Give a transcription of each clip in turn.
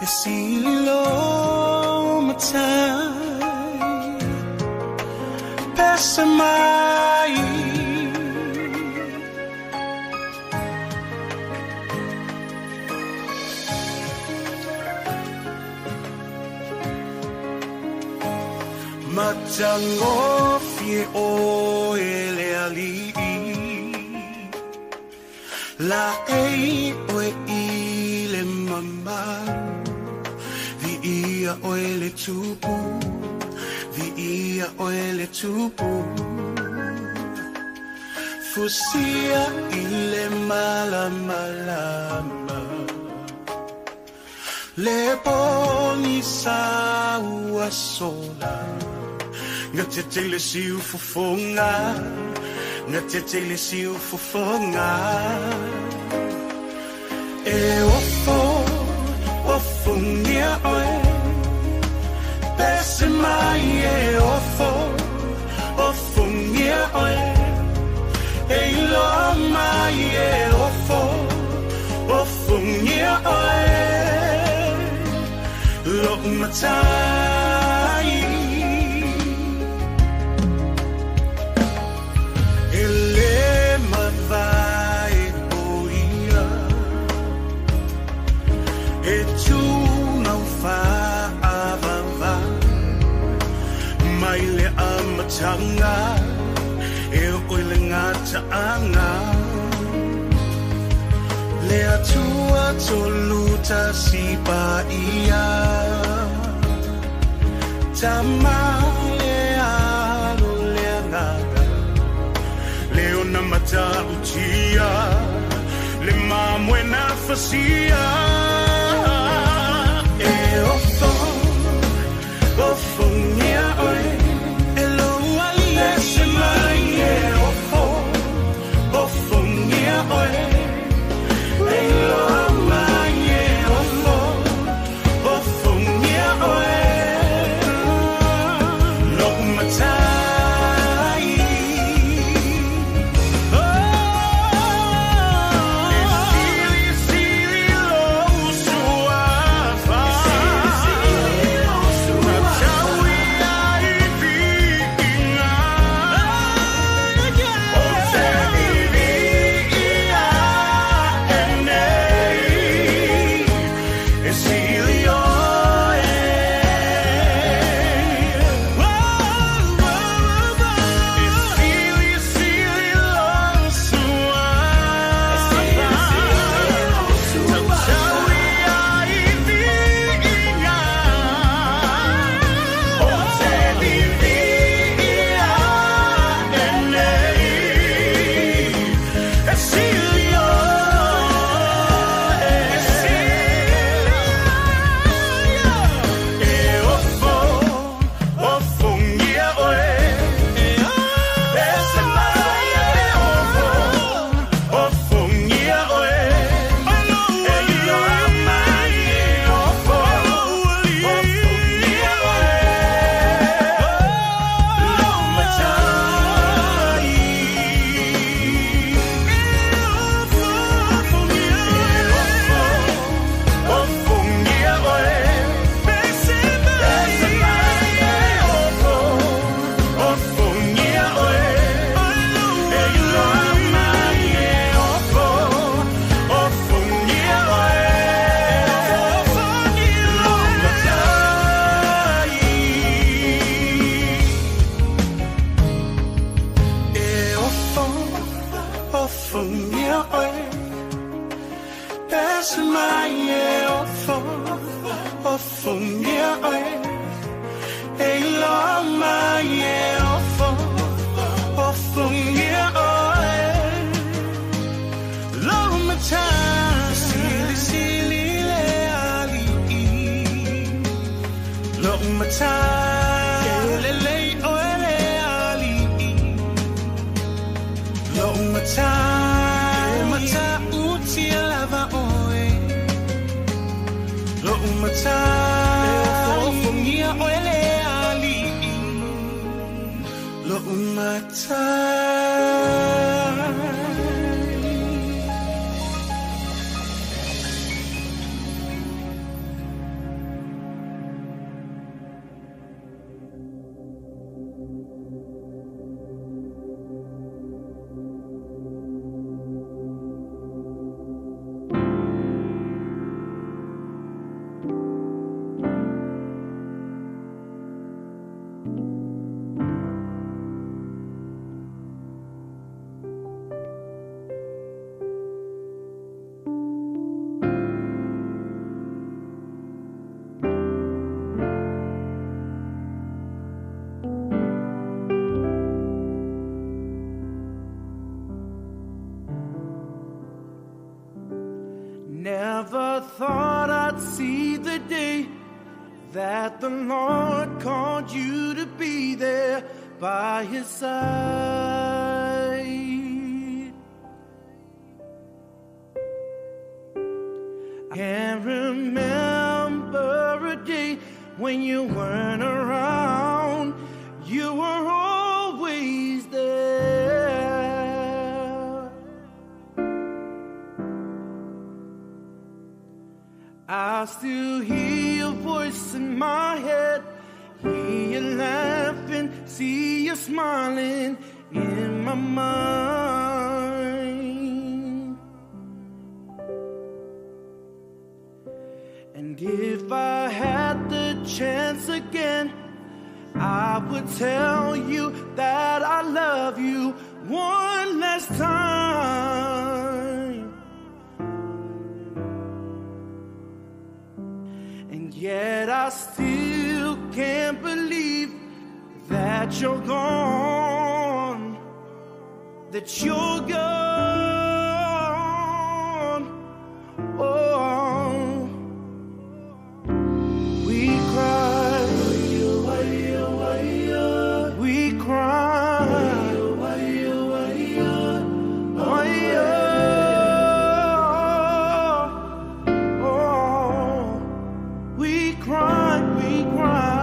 Silo matai pesamai matango fie o ele ali la ei o ile mama ia oele tupu, vi ia oele tupu. Fusia ile malama, le boni saua sola. Ngatete siu fufonga, ngatete siu fufonga. E ofungia oe. Bese mai e ofungia oe e lo mai e ofungia oe lo matai ele mavai oia e tu não faz Maile amatanga e oile ngata anga le atua toluta sipa ia tama le alo le ngata leona mata utia le mamwena fasia e ofungia oe elo ali esemai e ofungia oe elo amai e ofungia oe no matai sili lo suafa Never thought I'd see the day that the Lord called you to be there by His side. I can't remember a day when you weren't around. You were always there. I still hear your voice in my head, hear you laughing, see you smiling in my mind. And if I had the chance again, I would tell you that I love you one last time. And yet I still can't believe that you're gone, that you're gone. Oh, we cry, we cry, we cry, we cry.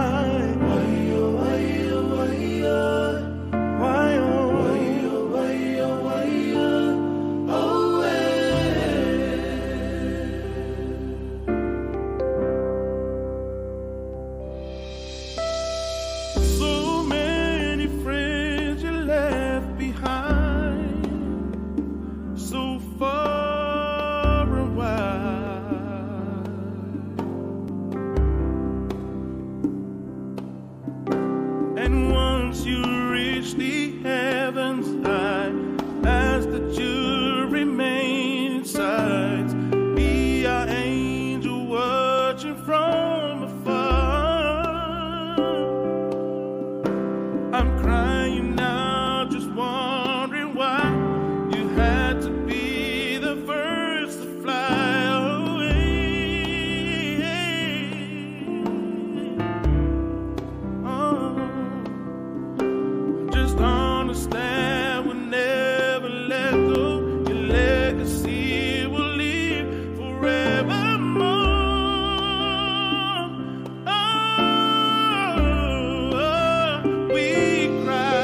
So many friends you left behind, so far away. And once you reach the heavens, I ask that you remain inside, be our angel watching from afar. I'm crying now, just wondering why you had to be the first to fly away. Oh, just understand we'll never let go. Your legacy will live forevermore. Oh, we cry.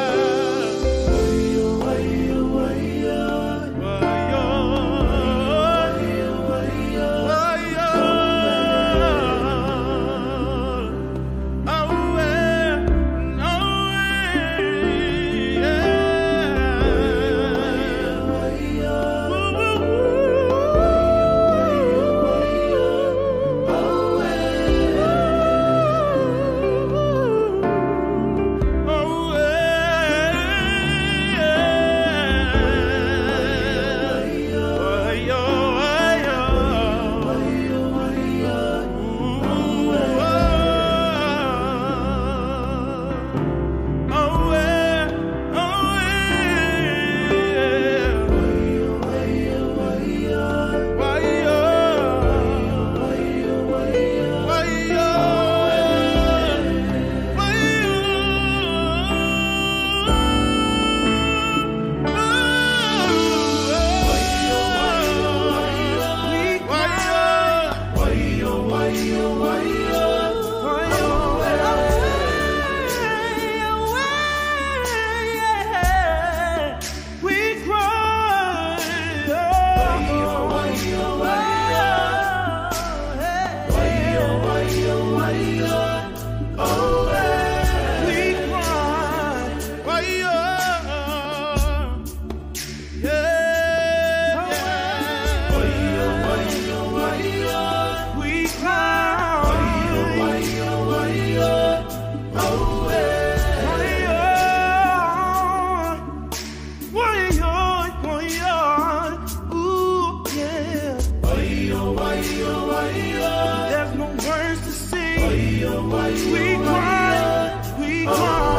We cry, we cry.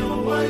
Uma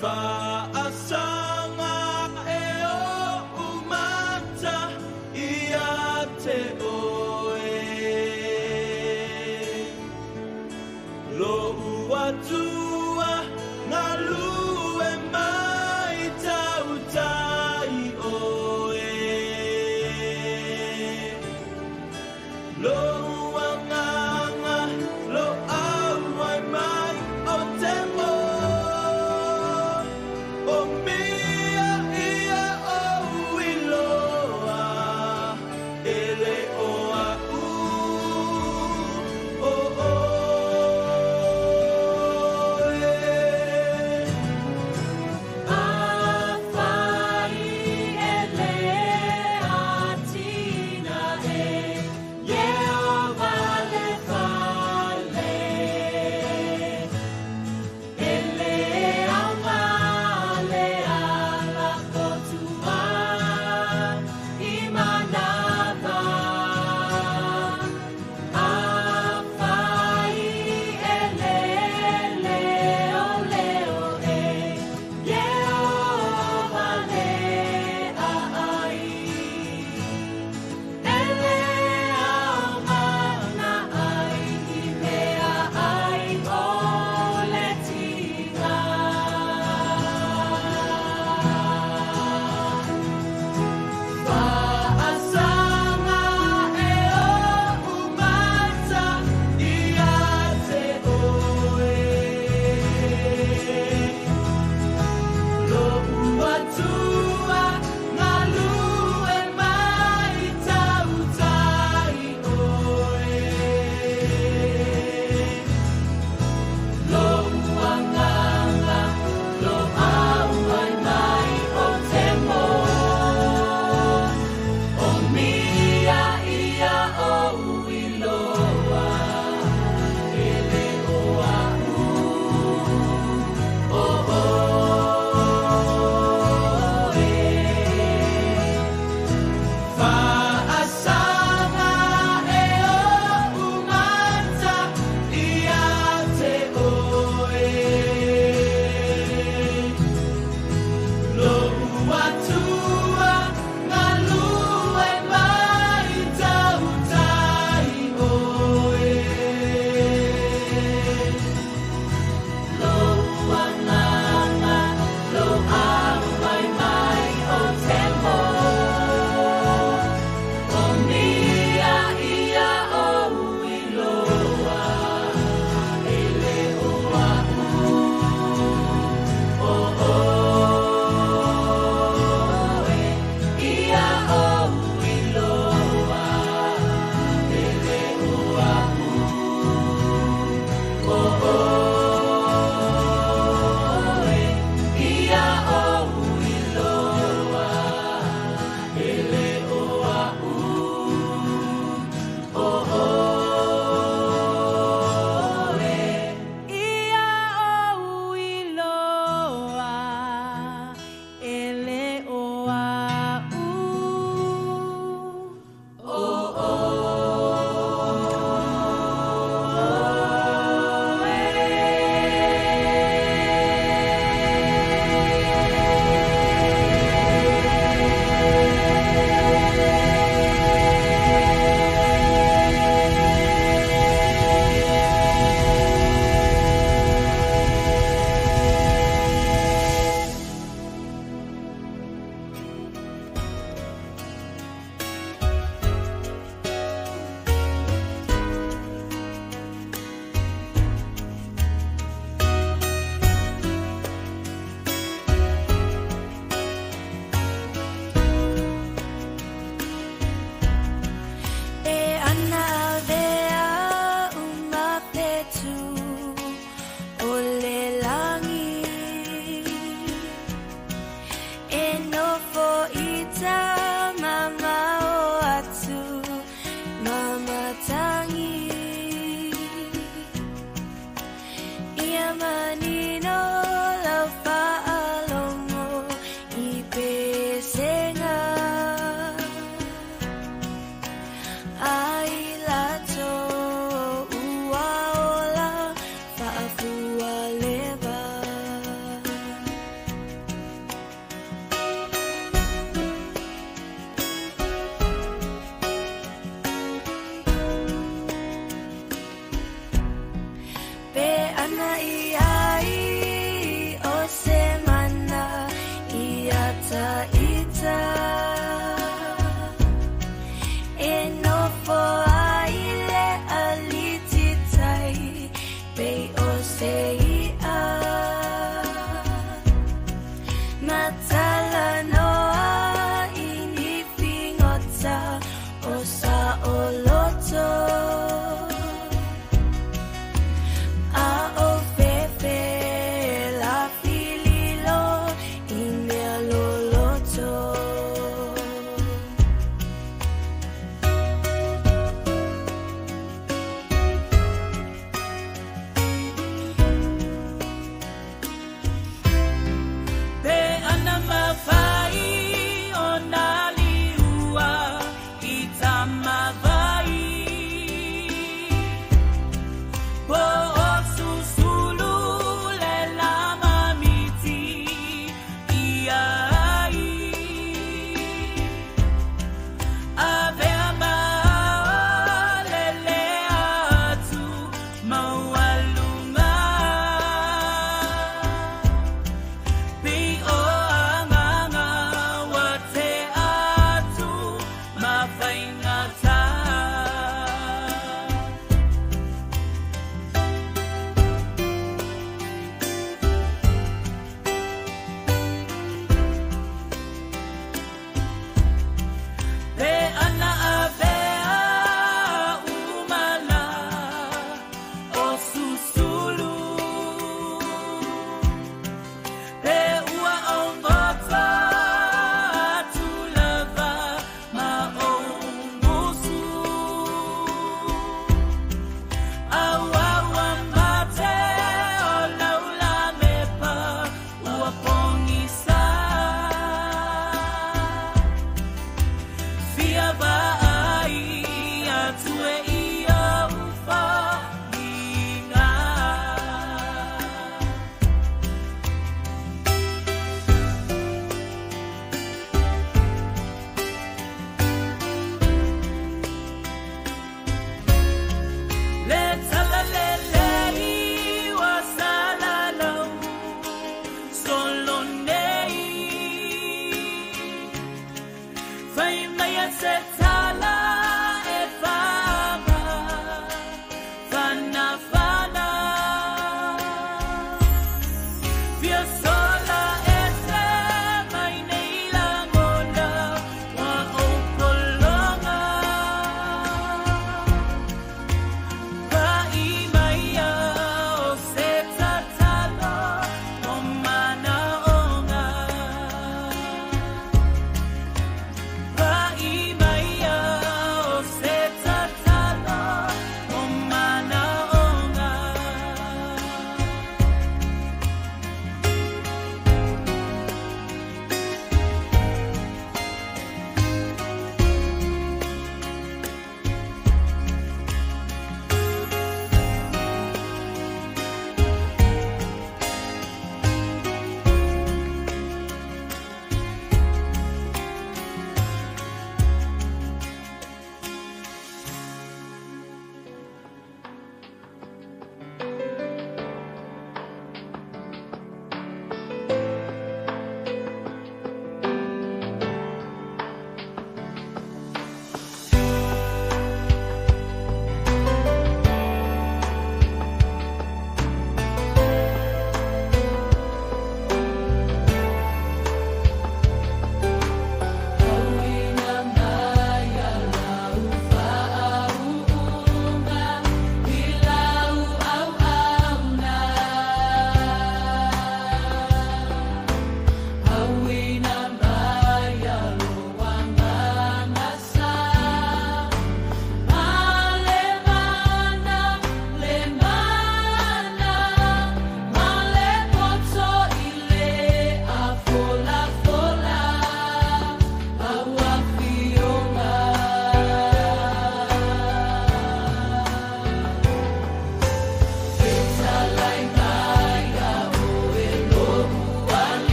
Whaasanga e o umata ia te oe. Lo'u atua ngā lue mai tau tai oe. Lo'u anganga, lo au ai mai o te mo.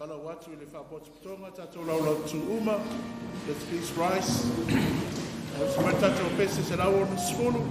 Wala watu ile whapotu tonga tatou laulau tu uma. Let's please rise. Let's my tatou pese se lau onu sfulu.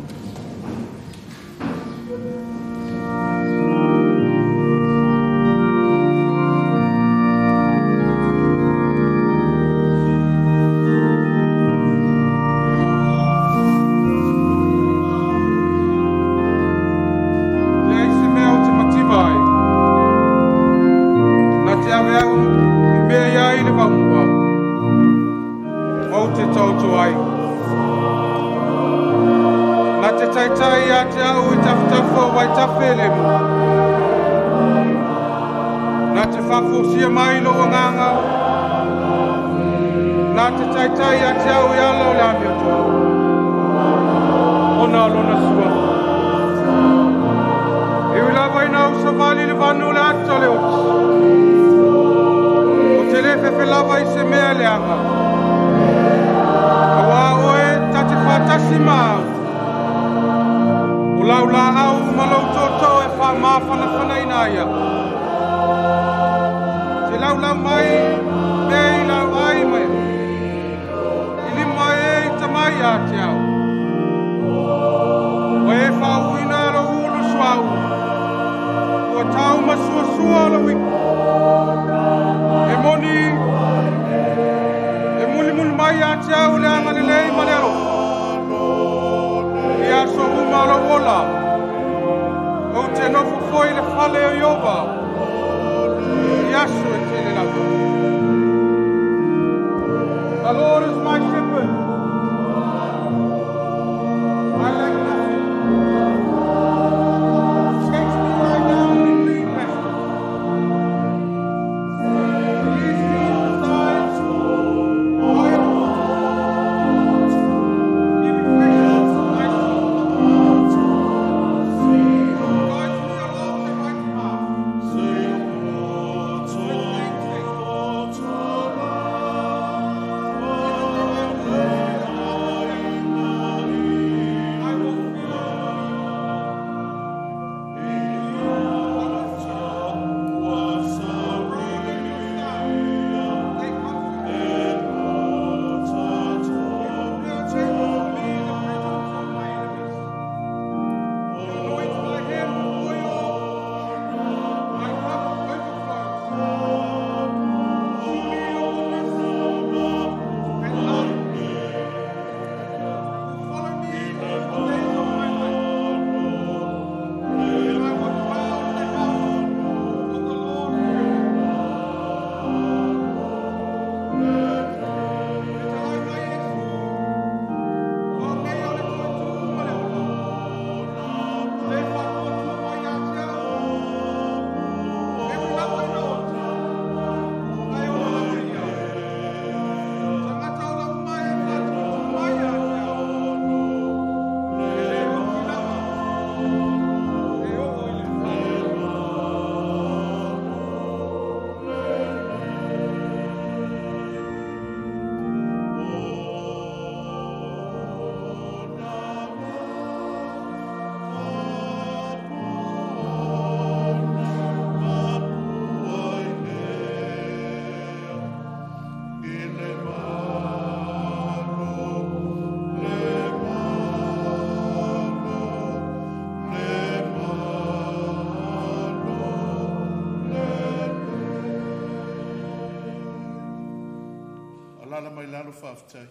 Alala mai lalo whaafitai.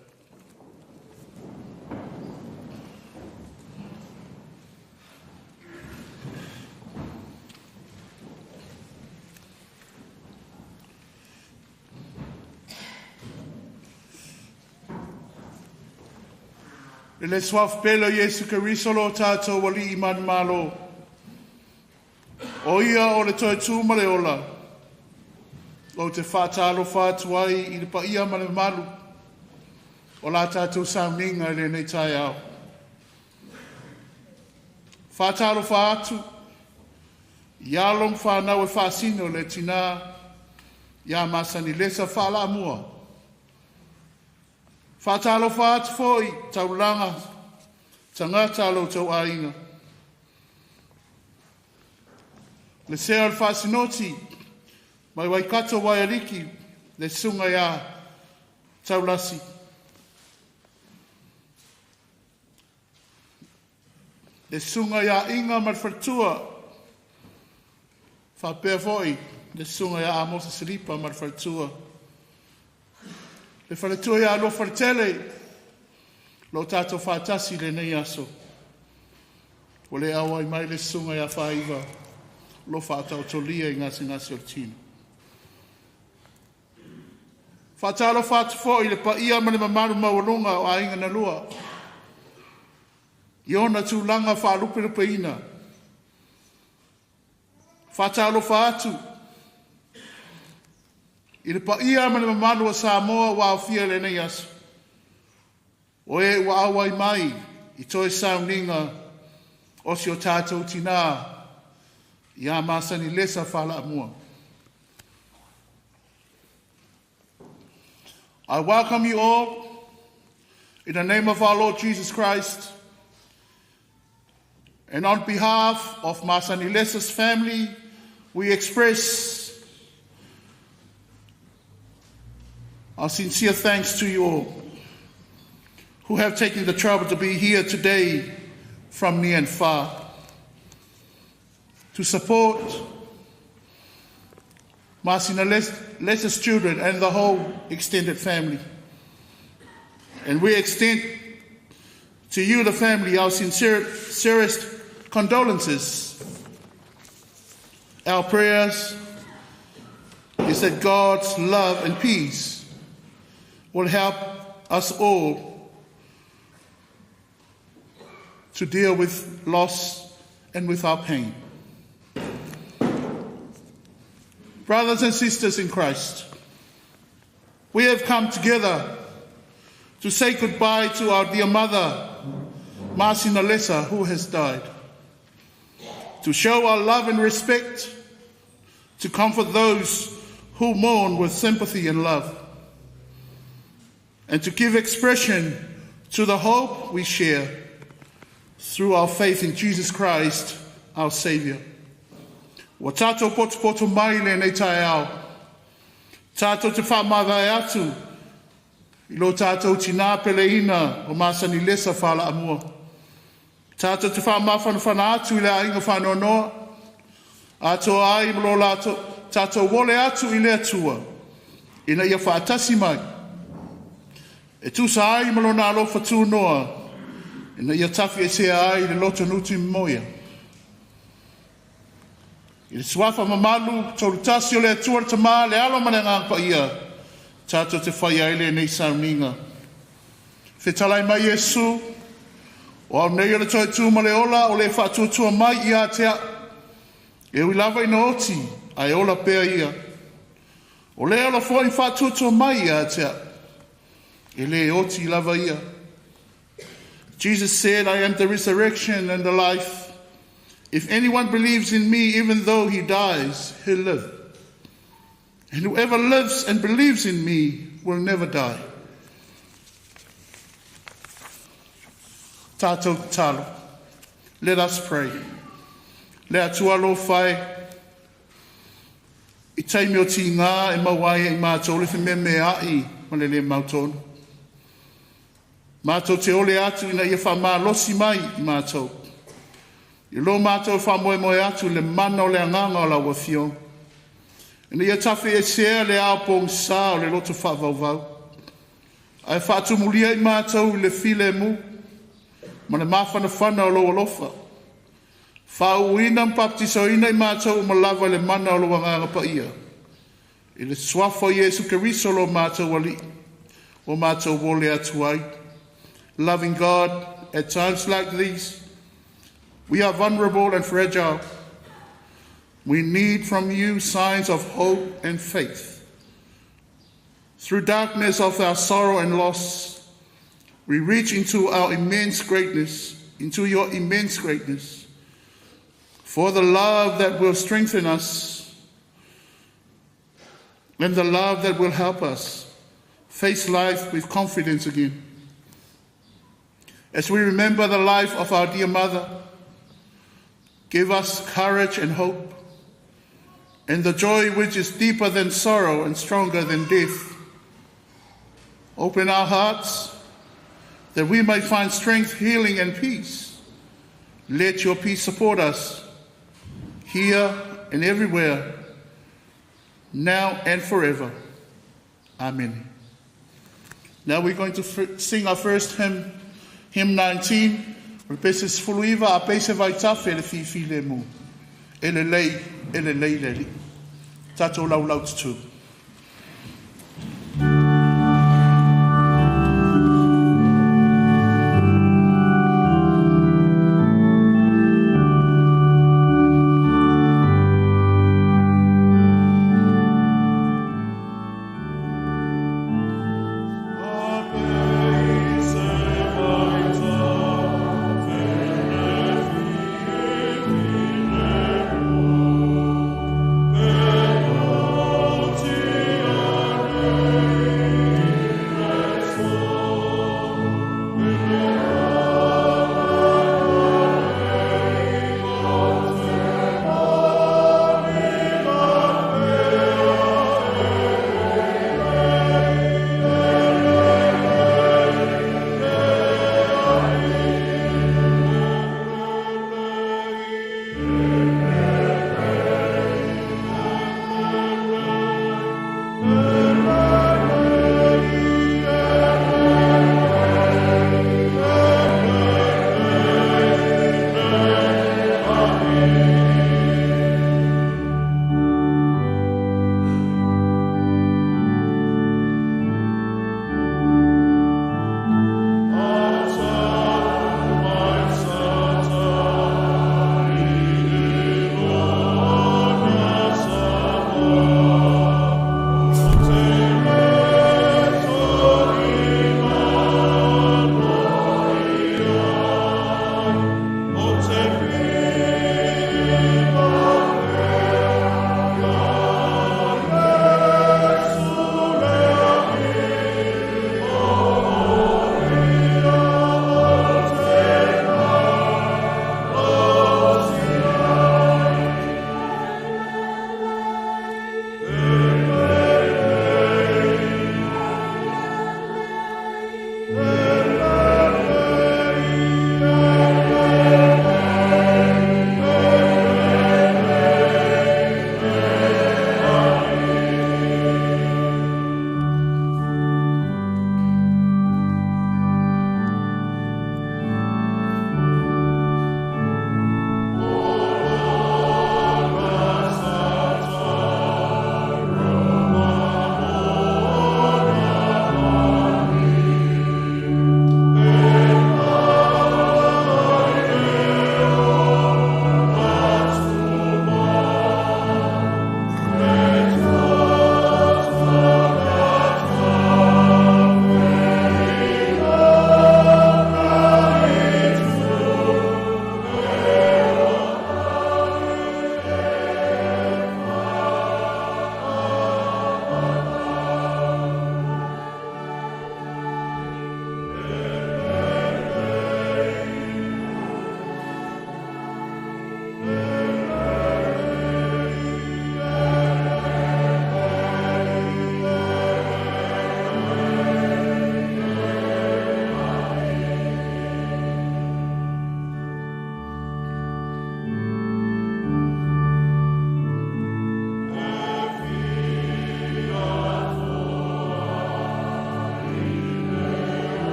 E le swaf pelo Yesu Keriso lo tātou wali iman malo. O ia o le toi tūma le ola. O te whātalo whātuai i le pa ia ma le malu. O la tātou sauninga le nei tai au. Whātalo whātu. Ia long whānau e whāsino le tina. Ia masani Lesa Faalaa Mua. Whātalo whātu fōi tauranga. Tangata lo tau ainga. Le sea al whāsinoti. Mai waikato waiariki le sunga ia taulasi. Le sunga ia inga marfatua whapea foi. Le sunga ia amosa silipa marfatua. Le whaletua ia alo whaletele lo tātou whātasi le nei aso. O le awa i mai le sunga ia whaiva lo whātau tolia i ngasi o tino. Whātalo whātu fo i le pa ia mani mamaru mawalunga o ainga na lua. Iona tūlanga whāluperupe ina. Whātalo whātu. I le pa ia mani mamaru o Samoa wa awhia le nei aso. O e ua awa i mai i toi sauninga o si o tātou tina i a masani Lesa Faalaa Mua. I welcome you all in the name of our Lord Jesus Christ, and on behalf of Masani Lesa's family, we express our sincere thanks to you all who have taken the trouble to be here today from near and far to support Masina Lesa's children and the whole extended family. And we extend to you, the family, our sincerest condolences. Our prayers is that God's love and peace will help us all to deal with loss and with our pain. Brothers and sisters in Christ, we have come together to say goodbye to our dear mother, Masina Lesa, who has died, to show our love and respect, to comfort those who mourn with sympathy and love, and to give expression to the hope we share through our faith in Jesus Christ, our Savior. Wa tātou potu mai le nei tae au. Tātou te whamawai atu. I lo tātou tina peleina o Masani Lesa Faalaa Mua. Tātou te whamawhana atu i le ainga whanonoa. Ato ai mlo lato. Tātou wole atu i le atua. Ina ia whaatasi mai. E tusa ai mlo nā lo whatu noa. Ina ia tafi e sea ai le loto nuti moia. I le suafa mamalu, tolu tasi o le atua le tamā, le alo mane ngāpa ia, tātou te whai aile nei sauninga. Whetalai mai Yesu, o au nei o le toi tūma le ola, o le whātuatua mai i atea, e ui lava ina oti, ai ola pēr ia. O le ola fwoi whātuatua mai i atea, e le oti lava ia. Jesus said, I am the resurrection and the life. If anyone believes in me, even though he dies, he'll live. And whoever lives and believes in me will never die. Tātou talo. Let us pray. Le atua lo whai. I taimi o ti ngā e mawai e mātou le whime me ai ma le mautonu. Mātou te ole atu ina ia whamā losi mai i mātou. I lo mātou whamoe moe atu le mana o le anganga o la wafio. Ina ia tawhi e sea le aopong sa o le loto whavauvau. Ai whātu mulia i mātou le file mu. Ma le mawhana whana o lo alofa. Whauina mpaptiso ina i mātou ma lava le mana o lo wanganga pa ia. I le swafo Jesu Keriso lo mātou wali. O mātou wole atu ai. Loving God, at times like these, we are vulnerable and fragile. We need from you signs of hope and faith. Through darkness of our sorrow and loss, we reach into our immense greatness, into your immense greatness, for the love that will strengthen us and the love that will help us face life with confidence again. As we remember the life of our dear mother, give us courage and hope and the joy which is deeper than sorrow and stronger than death. Open our hearts that we may find strength, healing, and peace. Let your peace support us here and everywhere, now and forever. Amen. Now we're going to sing our first hymn, hymn 19. Repeses fuluiva a peise vai tafe le fifi le mu. Ele lei leli. Tato lau lau tutu. To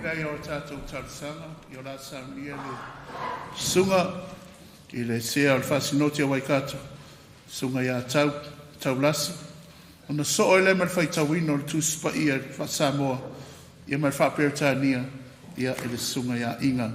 nei o tātou tausanga, i o la saunia le sunga, ki le sea o le whasinoti a Waikato, sunga ia tau lasi. Ona so o le mar whai tawino le tūspa ia wha Samoa, ia mar whapea tānia, ia e le sunga ia inga.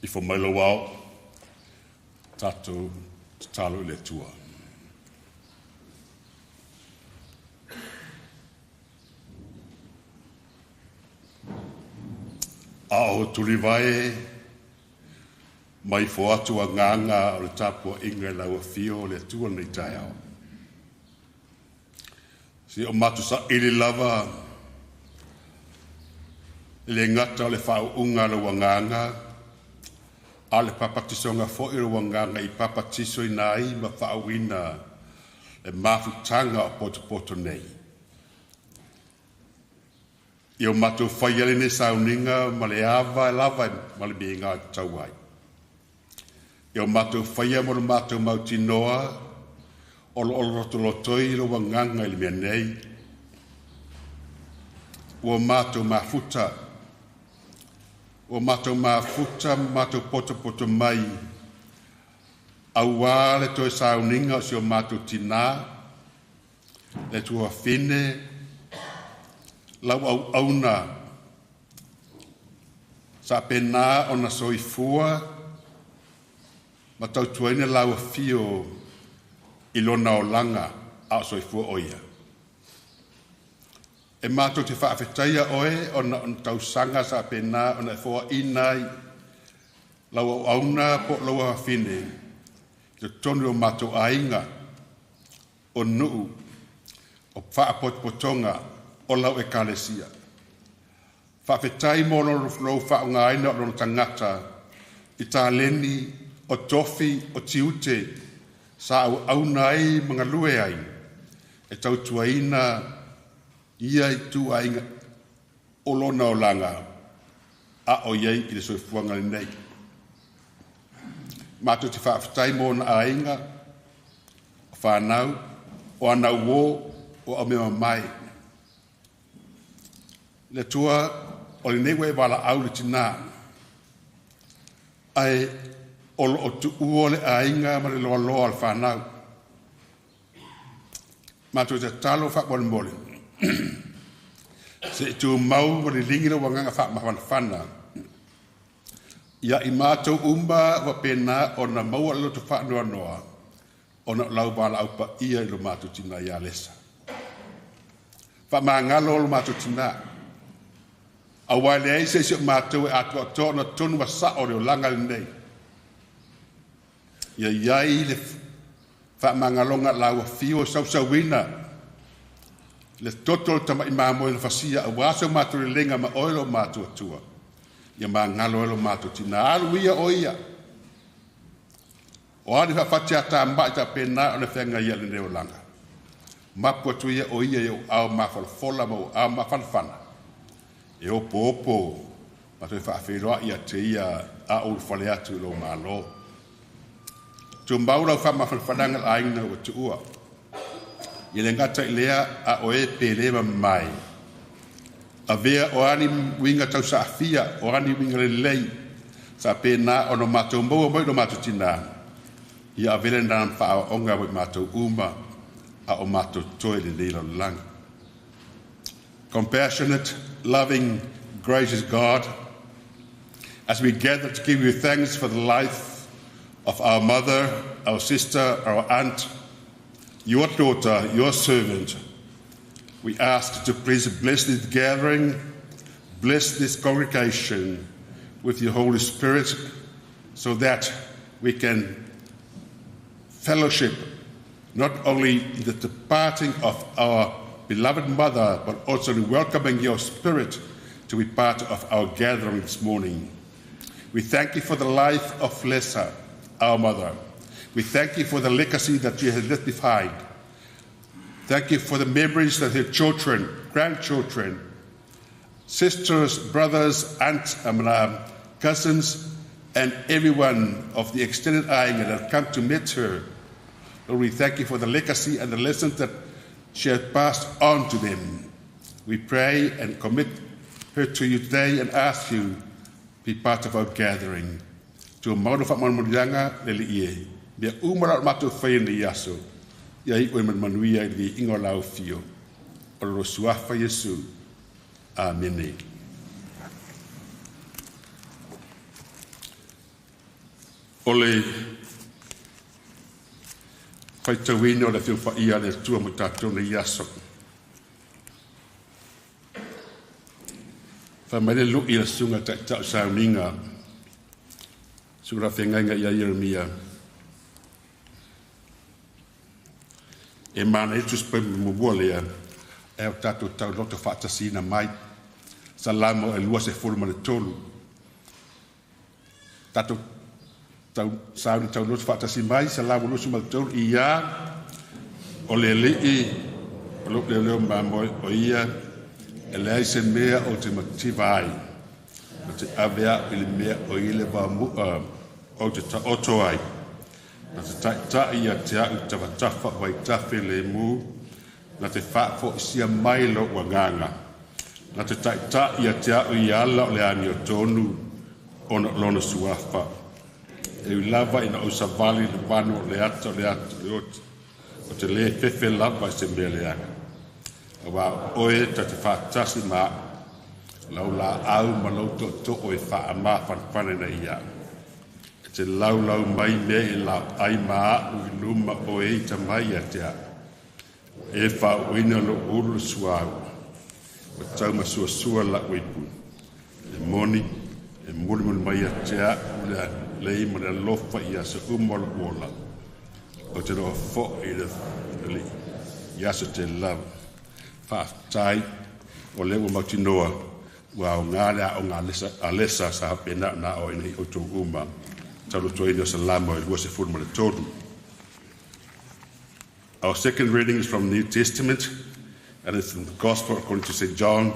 I fo mai lo wau, tātou talo le tua. A o tuli vai, mai fo atu a nganga o le tapua inga lau a fio le tua nei tai au. Si o matu sa ili lava, le ngata o le whau unga lau a nganga, a le papatisonga fo i roa nganga i papatiso i nai ma whaawina e mawhutanga o poto nei. I o matou whaiale ne sauninga ma le awa e lava ma le mienga tauai. I o matou whaia mo le matou mautinoa o lo rotolotoi i roa nganga i le mea nei. O matou mafuta o matou mafuta, matou poto mai, aua le toi sauninga o si o matou tina, le tua fine, lau au auna, sa pena o na soifua, matau tuaine lau a fio ilona o langa a soifua oia. E mātou te whaafetaia oe o na tausanga sa pena o na fōa inai lau au auna po lau a whine te tonu o mātou ainga o nuu o whaapotonga o lau e kalesia. Whaafetai mo no lau whaunga aina o no tangata i tā leni o tofi o tiute sa au auna ai mga lue ai e tau tuaina ia i tu ainga o lona o langa a o iei i le soifuanga le nei. Mātou te whaafetai mō na ainga o whanau o anau wō o a mea mai. Le tua o le newe wala au le tina ai o tu uo le ainga ma le loa loa al whanau. Mātou te talo whakwan mole. Se tu mau ma le lingina wanganga whakmawhanawhana. Ia i mātou umba wa pena o na maua loto whanua noa o na lau bala au pa ia i lo mātou tina ia lesa. Whamangalo lo mātou tina. A wale ei se mātou e atua tōna tonu wa sa o reo langa le nei. Ia iai le whamangalonga lau a fio sausawina. Le totol tama i māmo i le fasia a waso mātou le lenga ma oilo mātou atua. Ia mā ngalo elo mātou tina alu ia o ia. O ali whawhati a tā mbai tā pēnā o le whenga ia le neo langa. Mapu atu ia o ia i o au mawhalafola ma o au mawhalafana. E opo opo mātou i whaawhiroa ia te ia a o whale atu lo mālo. Tu maura o whamawhalfananga aina o tu ua. I le ngata i lea a oe pēlema mai. A vea o ani winga tau sa afia, o ani winga le lei, sa pēnā o no mātou maua mai no mātou tina. I a vele nāna wha onga mai mātou uma, a o mātou toi le leila lang. Compassionate, loving, gracious God, as we gather to give you thanks for the life of our mother, our sister, our aunt, your daughter, your servant, we ask to please bless this gathering, bless this congregation with your Holy Spirit so that we can fellowship not only the departing of our beloved mother, but also in welcoming your Spirit to be part of our gathering this morning. We thank you for the life of Lesa, our mother. We thank you for the legacy that she has left behind. Thank you for the memories that her children, grandchildren, sisters, brothers, aunts, cousins, and everyone of the extended Ainga that come to meet her. Lord, we thank you for the legacy and the lessons that she has passed on to them. We pray and commit her to you today and ask you to be part of our gathering. To mauna whamanurianga lele ie, mea umara matu whaini yaso, ia oi manuia i ingo lau fio. O lo suafa Yesu. Amen. Ole whaitawino le whiu whaia le tua mo tātou na iaso. Whamare lui la sunga tau sauninga. Sunga whengainga ia Jeremia. E mana e tus pēmu mua lea. E o tātou tau loto whaatasina mai. Salamo e lua se furuma le tolu. Tātou sauni tau loto whaatasi mai. Salamo lusu ma le tolu. Ia o le lii. O lo le leo mamoe o ia. E lei se mea o te mativai. O te avea i le mea o ile wa mua. O te ta oto ai. Na te tai ia te au tawatafa wai tafe le mu. Na te whaafo isia mai lo wanganga. Na te tai ia te au i ala o le ani o tonu. Ona lona suafa. E u lava ina o savali le wano le ata le oti. O te le fefe lava se mea le anga. Wa oe ta te whaatasi ma. Lau la au ma lau to oe wha ma whanwhane na ia. Te lau mai me i lau ai maa ui luma o e ta mai a te a. E wha uina lo uru suau. O tau ma sua la uipu. E moni, e muri mai a te a, ula lei ma le lofa i a se umolo ola. O te roa fo i le li. Iaso te lau. Wha tai o lewa mautinoa. Wa o ngā lea o ngā lesa sa pena na o ina i o tō uma. Our second reading is from the New Testament, and it's from the Gospel according to St. John.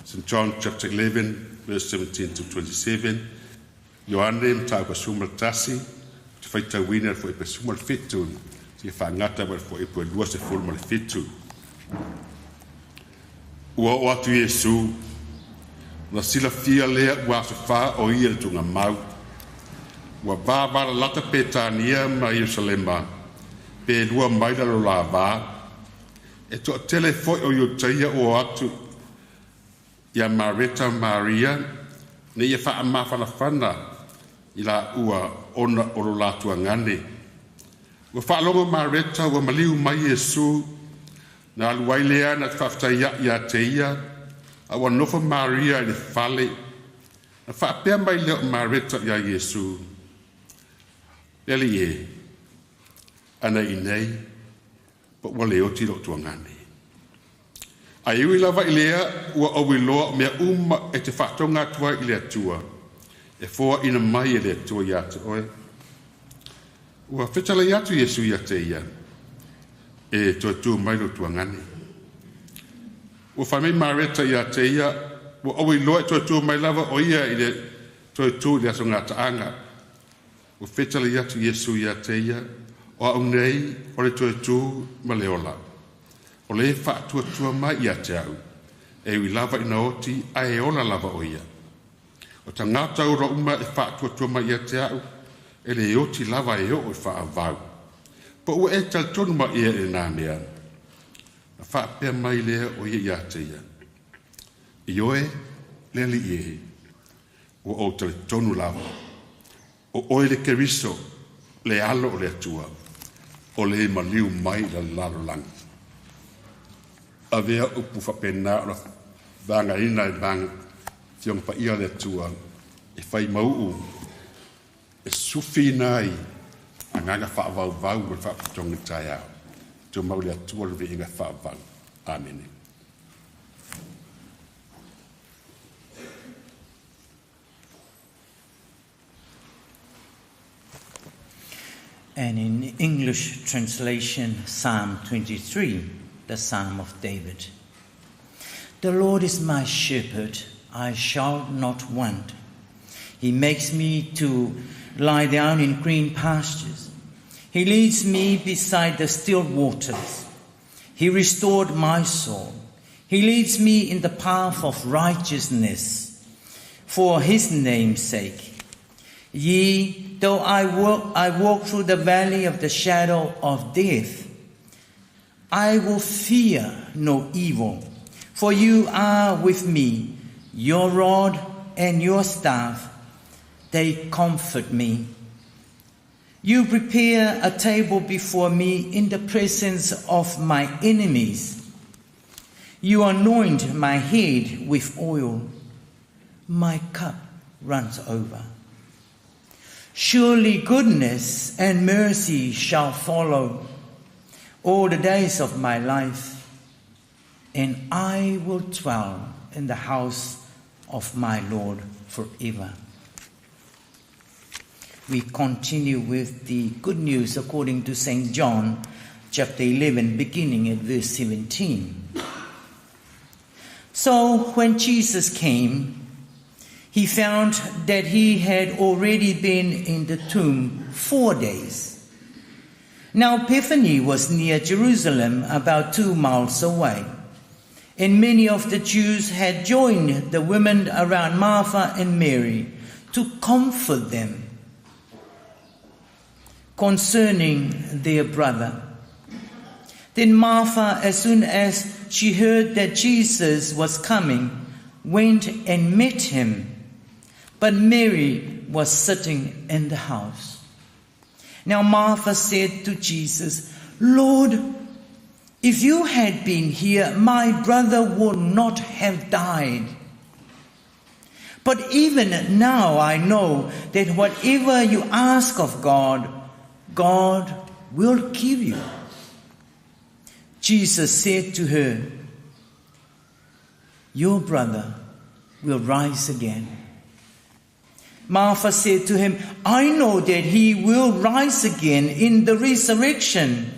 St. John chapter 11, verse 17 to 27. Ioane mtau pasuma tasi, te whaita wina fo e pasuma le fitu, te whangata wa fo e pua lua se fulma le fitu. Ua o atu Yesu, na sila fia lea ua se wha o ia le tunga mau. Ua vāvara lata pētānia ma Ierusalema, pē lua maila lo la vā. E toa tele foi o iotaia o atu ia Mareta Maria, ne ia wha ama whanawhana i la ua ona o lo lātua ngane. Ua whaalonga Mareta ua maliu mai Yesu, na aluai lea na whaftai ia te ia, awa nofa Maria i le fale, na whaapea mai leo Mareta ia Yesu. Leli e, ana i nei, pa ua leo tiro tuangane. A iwi lava i lea, ua awi loa mea uma e te whaatonga tua i lea tua, e fōa ina mai e lea tua ia te oe. Ua whetala iatu Yesu ia te ia, e tua tua mai lo tuangane. Ua whamei Mareta ia te ia, ua awi loa tua tua mai lava o ia i le tua tua lea so ngā taanga. Ua whetala iatu Yesu ia te ia, o au nei o le tua tua ma leola. O le whaatua mai ia te au, e ui lava ina oti a e ola lava o ia. O ta ngāta ura uma e whaatua mai ia te au, e le oti lava e o whaavau. Pa ua e tal tonu ma ia e nā mea. Na whaapea mai lea o ia te ia. I oe, le li ie, o o tale tonu lava. O oe le keriso, le alo o le atua, o le maliu mai la lalo langa. A vea upu whapena o vanga ina e vanga tiong pa ia le tua e whai mau e sufi nai a nganga whaavau vau o whaapatonga tai au. Tio mau le atua le veinga whaavau. Amen. And in English translation, Psalm 23, the Psalm of David. The Lord is my shepherd, I shall not want. He makes me to lie down in green pastures. He leads me beside the still waters. He restored my soul. He leads me in the path of righteousness for his name's sake. Yea, though I walk through the valley of the shadow of death, I will fear no evil, for you are with me. Your rod and your staff, they comfort me. You prepare a table before me in the presence of my enemies. You anoint my head with oil. My cup runs over. Surely goodness and mercy shall follow all the days of my life, and I will dwell in the house of my Lord forever. We continue with the good news according to St. John, chapter 11, beginning at verse 17. So when Jesus came, he found that he had already been in the tomb 4 days. Now Bethany was near Jerusalem, about 2 miles away, and many of the Jews had joined the women around Martha and Mary to comfort them concerning their brother. Then Martha, as soon as she heard that Jesus was coming, went and met him, but Mary was sitting in the house. Now Martha said to Jesus, Lord, if you had been here, my brother would not have died. But even now I know that whatever you ask of God, God will give you. Jesus said to her, your brother will rise again. Martha said to him, I know that he will rise again in the resurrection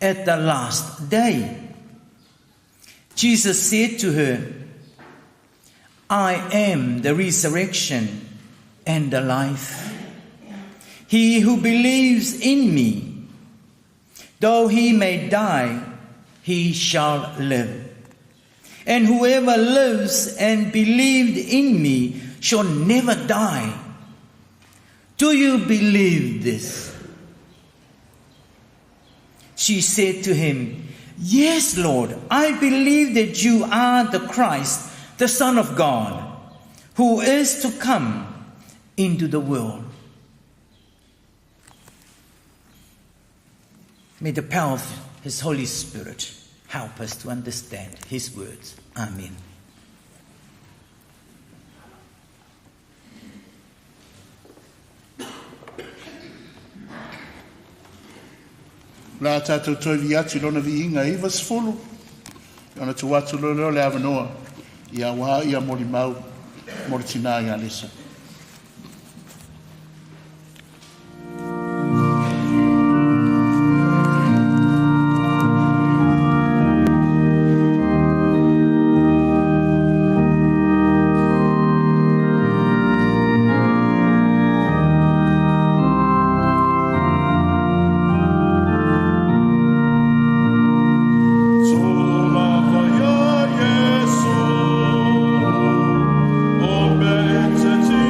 at the last day. Jesus said to her, I am the resurrection and the life. He who believes in me, though he may die, he shall live. And whoever lives and believed in me shall never die. Do you believe this? She said to him, Yes, Lord, I believe that you are the Christ, the Son of God, who is to come into the world. May the power of His Holy Spirit help us to understand His words. Amen. La tātou toivi atu lona vi inga i vasfulu. Ona tu atu lolo le avanoa. Ia waha ia mori mau, mori tina ia lesa. Thank you.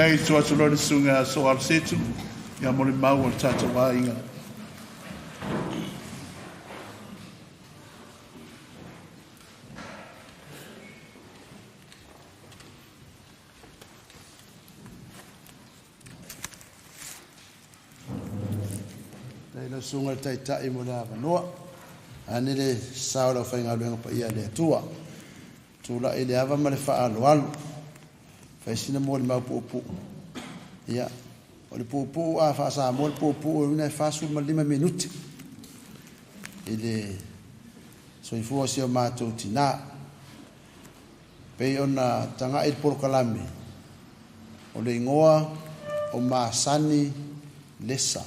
nei tua tulore sunga so al setu ia mole mau o tata wainga. Nei na sunga tai mo la noa. Ani le saula fainga luenga pa ia le tua. Tula ele ava ma le faalu alu. Faisina mo le mau pupu. Ia. O le pupu a fa sa mo le pupu o ina fa su ma 5 minuti. Ele soifua si o mātou tina. Pei ona tanga il porokalame. O le ingoa o Masani Lesa.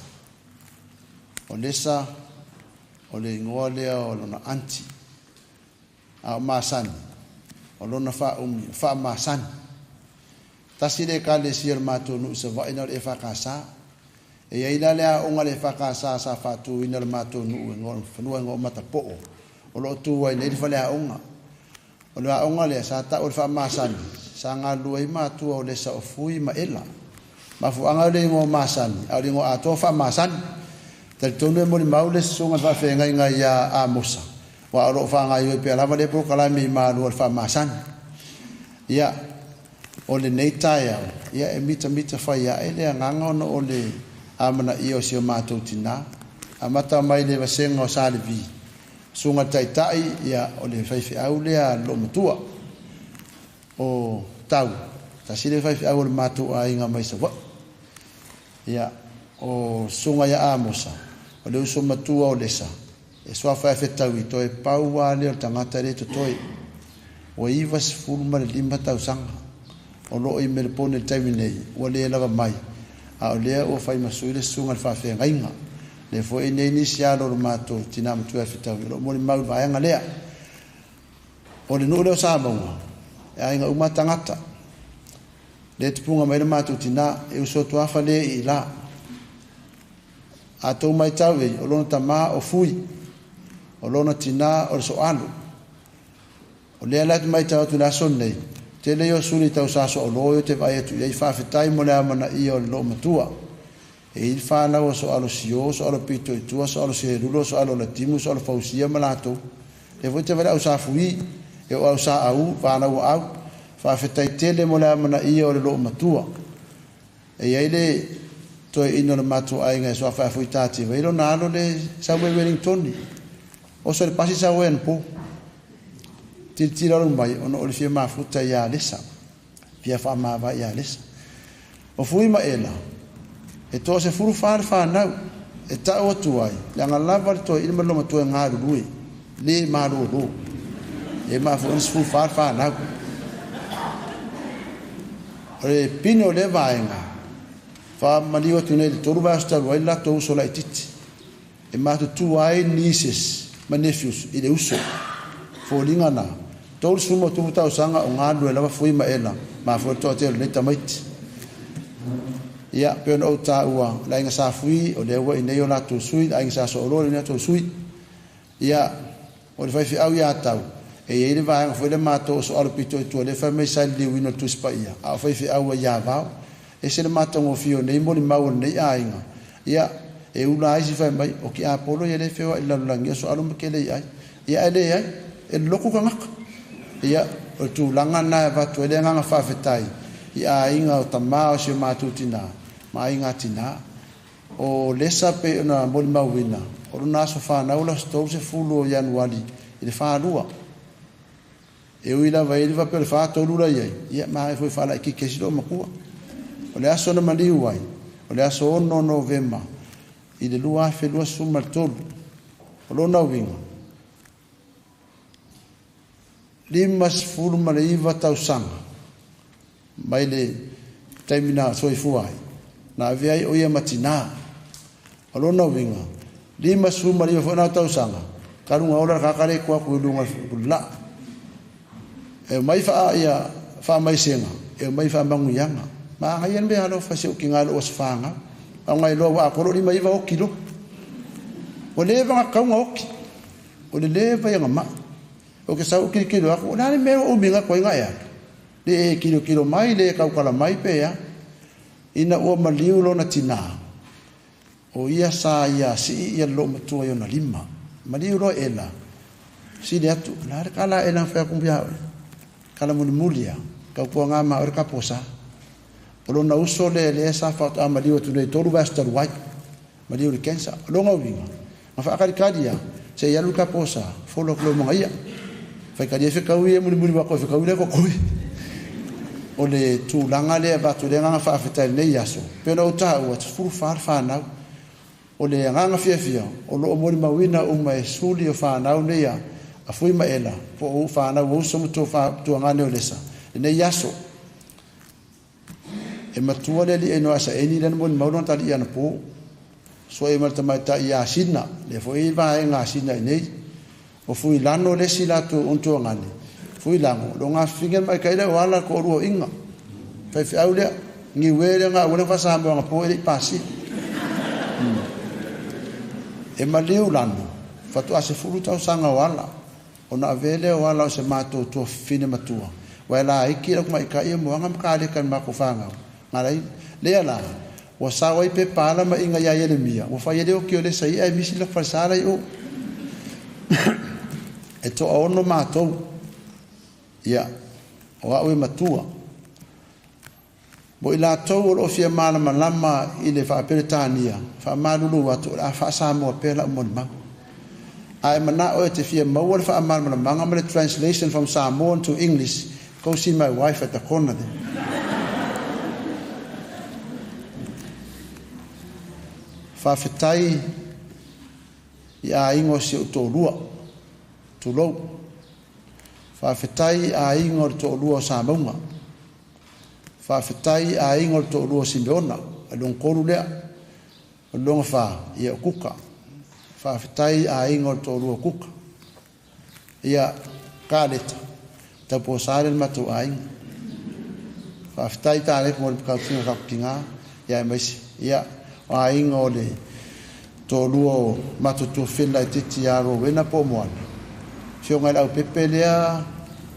O Lesa o le ingoa lea o lona anti. A o Masani. O lona fa Masani. Tasi le ka le sier mātou nu sa vaina le whakasa. E aina lea onga le whakasa sa whatu ina le mātou nu whanua ngō matapo'o. O lo tuwa ina ilifa lea onga. O lea onga lea sa ta o le whamasani. Sa ngā lua i mātua o Lesa o fui ma ela. Ma fuanga le ngō masani. Au le ngō atoa whamasani. Tari tonu e mori maule sunga whawhenga inga ia a mosa. Wa aro whanga iwe pe alama le po kalami ma lua le whamasani. Ia. O le neitai au. Ia e mita whai a ele a nganga ono o le amana i o si o mātou tina. A mata mai le wasenga o sāle vi. Sunga tai ia o le whaifi au le a lo matua. O tau. Ta si le whaifi au le mātou a inga mai sa wa. Ia o sunga ia amosa. O le uso matua o Lesa. E soa whaifi i toi pau wa le o tangata re to toi. O iwa si fulma le 5 tau sanga. O lo i me le pone le taimi nei, ua le lava mai. A o lea ua whai masui le sunga le whawhenga inga. Le fo e nei nisi alo lo mātou tina matua whitau. Lo mo le mau vaenga lea. O le nuu leo sa maunga. E a inga umatangata. Le tupunga mai le mātou tina, e uso tuafa le i la. A tau mai tau e, o lona tama o fui. O lona tina o le so alu. O lea latu mai tau atu la son nei. Te leo suri tau saso o loyo te vai atu iei whawhetai mo lea mana i o lo matua. E il whanau o so alo sio, so alo pito i tua, so alo seherulo, so alo latimu, so alo fausia malato. E voi te vare au sa fui, e o au sa au, whanau o au, whawhetai tele mo lea mana i o lo matua. E iei le toi ino le matua ainga e so a whawhui tati. Veilo nalo le Samuel Wellingtoni. O so le pasi sa wen po. Tira mai ona o le fia mafuta ia Lesa. Pia wha mawa ia Lesa. O fui ma ela. E toa se furu whanau. E tau atu ai. Langa lava le toa ilma loma toa ngāru lui. Le maru lo. E mafu ona se furu whanau. O le pino le vaenga. Wha maliwa tune le toru vastaru ai la tau sola i titi. E matu tu ai nieces ma nephews i le uso. Fōlinga nā. Tōru sumo tumu tau sanga o ngā lue lawa fui ma ela. Ma fō toa te nei tamaiti. Ia, peona o tā ua. La inga sā fui, o lewa i nei o la tō sui. La inga sā so olo i nei tō sui. Ia, o le whaifi au ia tau. E iei le vāenga fui le mātou o so alopito i tua. Le whai mei sai liu ino tuspa ia. A o whaifi au a ia vāo. E se le mātou ngō fio nei moli maua nei a inga. Ia, e ula aisi whai mai. O ki a polo ia le whiwa i lalulangi. O so alomake le ai. Ia e le ai. E loko ka ngaka. Ia, o tu langa na e watu, e le nganga whawhetai. Ia inga o tamā o si o mātou tina. Ma inga tina. O Lesa pe ona moli mauina. O runa aso whanau la stou se fulu o Januari. I le whanua. E uila vai ili wape o le whātou lura iei. Ia, maa e fui whala iki kesi lo makua. O le aso na maliu ai. O le aso ono Novema. I le lua fe lua suma tolu. O lo nau winga. 5 ma le iwa tau sanga. Mai le taimina soifua ai. Na aviai o ia matina. Alona winga. 5 ma le iwa whanau tau sanga. Karunga ola kakare kua kuilunga kula. E mai wha ia wha mai senga. E mai wha mangu yanga. Ma haian me halo wha seo ki ngalo o sfanga. A ngai loa wa akoro 5 iwa oki lo. O lewa nga kaunga oki. O le lewa yanga maa. O ke sau kilo ako, nani meo uminga koe ngai ake. Le kilo mai, le kaukala mai pe ya. ina ua maliu lona tina o ia sa ia si ia lo matua yo na lima maliu lo ela si de atu la kala ela fa kumbia kala mulia ka puanga ma or ka posa o na uso le Lesa Faalaa maliu tu le toru basta wai maliu le kensa lo ngawinga ma fa kadia se ia luka posa folo klo mo ia fa kadia fe kawi muli ba ko fe kawi ko koi o le tu langa le ba tu le nga fa feta le yaso pero o ta o fu fa na o le nga fia o lo mo mawina o mai suli o fa na o ne ya a fui ma ela po o fa na o so to fa tu nga ne o lesa ne yaso e matua le li eno asa eni le mo maulon ta li ana po so e malta mai ta ya sina le foi va nga sina nei o fui lano le sila tu onto ngani fui lango lo nga finga mai kai le wala ko ro inga fa fi aule ni wele nga wala fa sa nga po e pasi e maliu lano fa tu ase fulu ta sanga wala ona vele wala se mato to fine matua wala ikira kuma kai mo ngam kale kan ma ko fanga ngalai le ala wa sawa pe pala ma inga ya Yeremia wa fa yele o ki o le sai ai misi la falsara yo e to ono mato ya wa we matua bo ila to o fia mala malama ile fa peretania fa malulu wa to fa sa mo pela mo ma ai mana o te fia mo fa amal malama ngam translation from Samoan to English go see my wife at the corner there. Fa fetai ya ingo si to lua to lo fa fetai a ingo to lua sa bonga fa fetai a ingo to lua simbeona along koru le along fa ya kuka fa fetai a ingo to lua kuka ya kaleta ta posare matu ai fa fetai ta le mo ka tinga ka kinga ya mes ya a ingo le to luo matu tu fila titi aro wena po moana fio ngai au pepe lea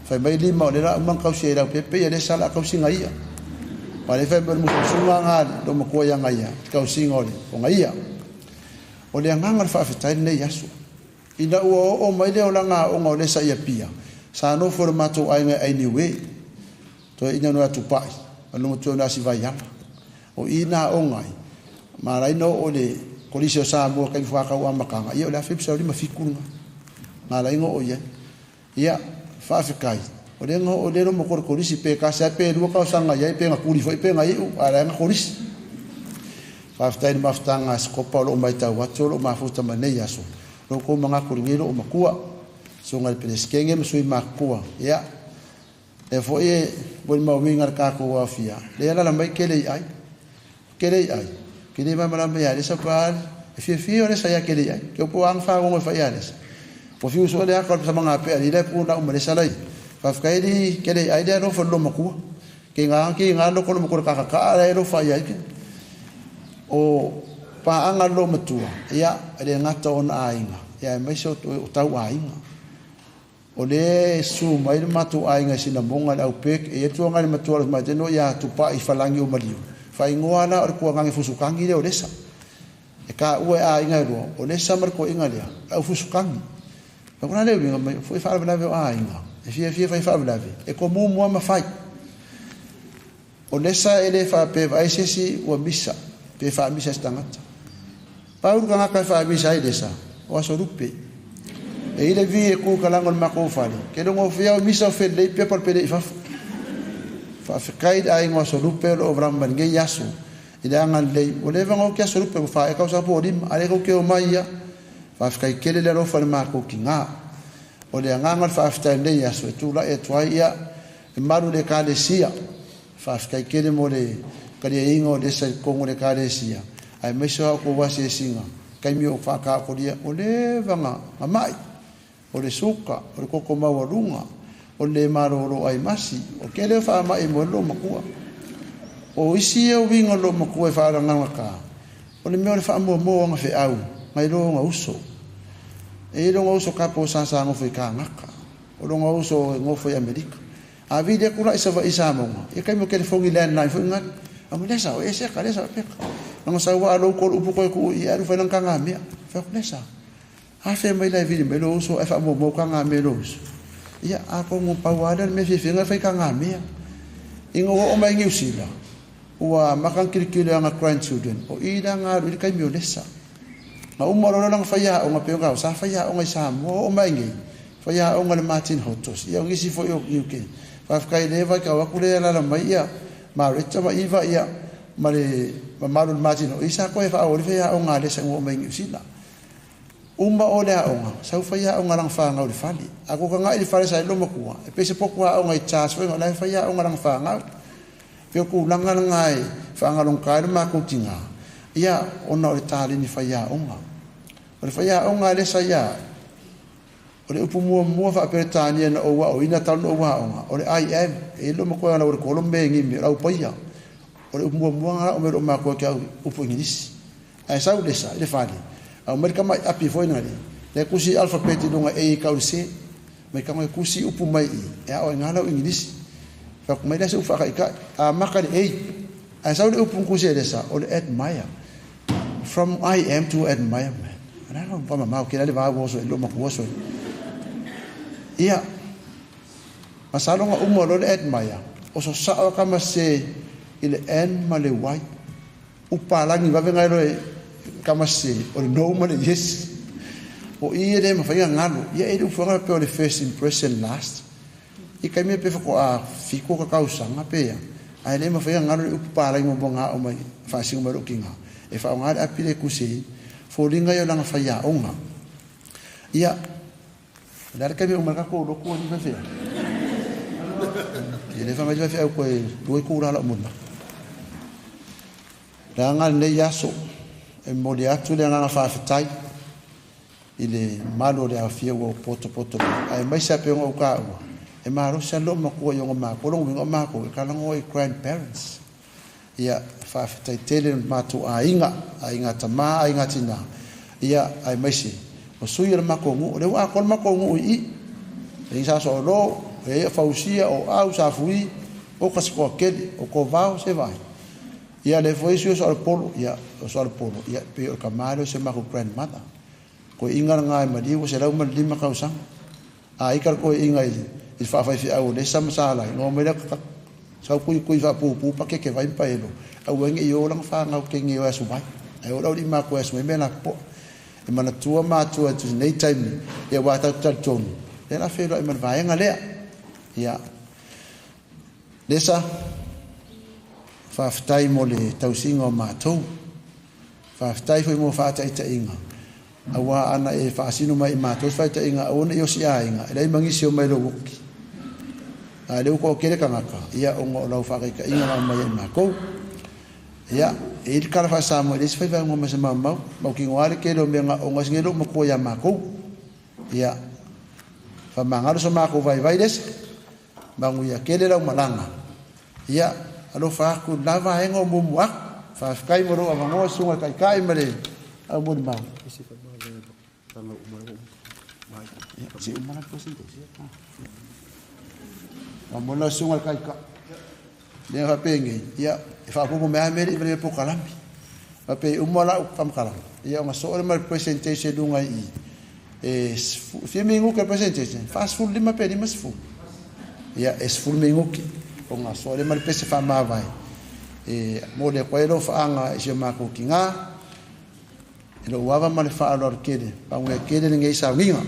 fai mai lima le la man kau se au pepe ya le sala kau singa ia pa le fai ber mu sunga nga do mo ko ya ngai kau singa ole o ngai ia o le nganga fa fa nei yasu ina o mai le ola nga o ngole sa ia pia sa no formato ai ngai anyway to ina no atu pai alo to na si vai ya o ina o ngai marai no ole kolisio sa mo kai fa ka wa makanga ia la fip sa li mafikunga marai ngo o ia fa fikai o le ngo o le mo kor kolisi pe ka sa pe lu ka sanga ia pe nga kuli foi pe nga iu ala nga kolis fa fitai maftanga skopa lo mai ta wa tolo ma futa mane yaso lo ko manga kuringelo o makua so ngal peleskenge mo sui makua ia e foi bol ma wingar ka ko wa fia le ala mai kele ai kini ma mala ya desa par fi ore sa ya kele ya ke po ang fa ngo fa ya des po fi so le akor sa mga pe ali le pu na umre salai fa fa di kele ai de no fo lo maku ke nga lo ko mo ko ka ka ai lo fa ya ke o pa anga lo matua ya le ngata on ainga ya mai so tau ainga o le su mai matu ainga sina monga au pek e tu nga matua ma de no ya tu pa I falangi o maliu fa ingoana or ko ngangi fusukangi le olesa e ka ue a inga ro olesa mar ko inga le au fusukangi fa kuna le ngai foi fa la ve a inga e fia fa la ve e ko mo ma fai olesa ele fa pe vai sesi o misa pe fa misa stangata pa ur ka ka fa misa ilesa o so rupe e ile vi e ku kalango ma ko fali ke do mo fia misa fe le pe por pe fa fa fikai ai ngo so lupe o vramba nge yasu ida ngal le o le vango ke so lupe fa e ka sa po dim ale ko ke o maia fa fikai kele le ro fa ma ko kinga o le ngal fa fitai le yasu tu la e twaia e maru le ka le sia fa fikai kele mo le ka le ingo le sa ko mo le ka le sia ai me so ko wa se singa kai mi o fa ka ko dia o le vanga mai o le suka o le ko ma warunga o le maroro ai masi o kele fa ma e mo lo makua o isi e wingo lo makua fa ra ngaka o le me fa mo nga fe au mai lo nga uso e lo nga uso ka po sa ngo fe ka ngaka o lo nga uso ngo fe amerika a vide kula isa va isa mo e kai mo kele fongi len nai fo nga Ang Lesa, ese ka Lesa peka. Ang sawa alo ko upu ko ku I aru fa nang kanga me. Fa Lesa. A fe mai lai vidi me lo so e fa mo kanga me lo. Ia a ko mo pawada me fi finga fa kanga me. Ingo o mai ngi usila. Ua makan kiri ang grandchildren. O ida nga ru kai me Lesa. Ma umoro lang fa ya o nga pe nga sa fa ya o nga sa mo o mai ngi. Fa ya o nga Martin Hotos. Ia ngi si fo yo UK. Fa kai leva ka wa kule la mai ia. Ma recha ma iva ia mare maru Martin o isa ko e fa o le ya o nga Lesa ngo mai ngi usila. Uma o le aonga, sau fai aonga lang whaanga o le whali. Ako ka ngai le whale sa ilo makua. E pese poku aonga I charge whenga, lai fai aonga lang whaanga. Peo ku langa ngai whaanga long kaere mako tinga. Ia, ona o le tāle ni fai aonga. O le fai aonga le sa ia. O le upu mua wha pere tānia na oua o ina tau na oua aonga. O le IM, e ilo makua ana o le kolombe ngimi, rau paia. O le upu mua ngara o mero mako kia upu ingilisi. Ai sau le sa, le whale. Au mai kama api foi ngari le kusi alfabeti donga e ka use mai kama kusi upu mai e a o ngala o ingilisi fa mai da se ufa ka a makari e a sa le upu kusi desa o le admire from I am to admire man ana no pa mama o kila le va wo so lo mako so ia masalo nga umo lo le admire o so sa kama se ile en male wai upa langi va venga lo kama se o le no mane yes o ia de ma fainga ngalo ia e ufunga pe o le first impression last I kai me pe ko a fiko ka kausa nga pe ia ai le ma fainga ngalo u para mo bonga o mai fa singo maro kinga e fa nga a pile kusi fo linga yo langa faia onga ia dar kai me o marka ko lo ko ni fe ia le fa mai fe ko e ko la mo na nga le yaso e moli atu le nganga whawhetai I le malo le awhia ua poto ai mai sa pe ngau ka ua e maro sa lo makua i onga mako longu inga mako e kalango I grandparents ia whawhetai tele matu a inga tama a inga tina ia ai mai se o sui le mako ngu o le wa kon mako ngu I e sa so lo e fausia o au sa fui o kasko kele o ko vau se vai ia le foi so al polo ia so al polo ia pe o kamalo se mako grandmother ko inga ngai ma diu se lau ma lima kausang a ikar ko inga I fa fa fi au le sam sala no me la sa ku fa pu pa ke vai pa elo au ngi yo lang fa ngau ke ngi wa su vai ai o lau di ma ko su me na po e mana tua ma tua tu nei time ia wa ta ton e la fe lo e man vai nga le ia Lesa whawhetai mo le tausinga o mātou. Whawhetai foi mo whaatai ta inga. Awa ana e whaasino mai mātou whaita inga o na iosi a inga. E rei mangisi o mai lo wuki. A leo ko kere kangaka. Ia o ngā lau whakaika inga ngā mai e mākou. Ia, e ili kara whaasa mo e lesi whaiva ngā masa mamau. Mau ki ngāre kere o mea ngā o ngā singero makua ia mākou. Ia, whamangaro sa mākou vai vai lesi. Mangu ia kere lau malanga. Ia, alo faku lava hengo mumuak fa kai moro avango sunga kai mare abun ma isi fa ma le tanga umaro mai si umara ko si amona sunga kai ka le ha pengi ia fa ko me ameri bre po kalambi fa pe umara kam kalam ia ma so le presentation dunga I e fimingu ka presentation fast food lima pe lima fu ia es full mingu o nga so le mal pese fa ma vai e mo le kwelo fa anga e se mako kinga e lo wava mal fa alor kede pa un kede ngai sa winga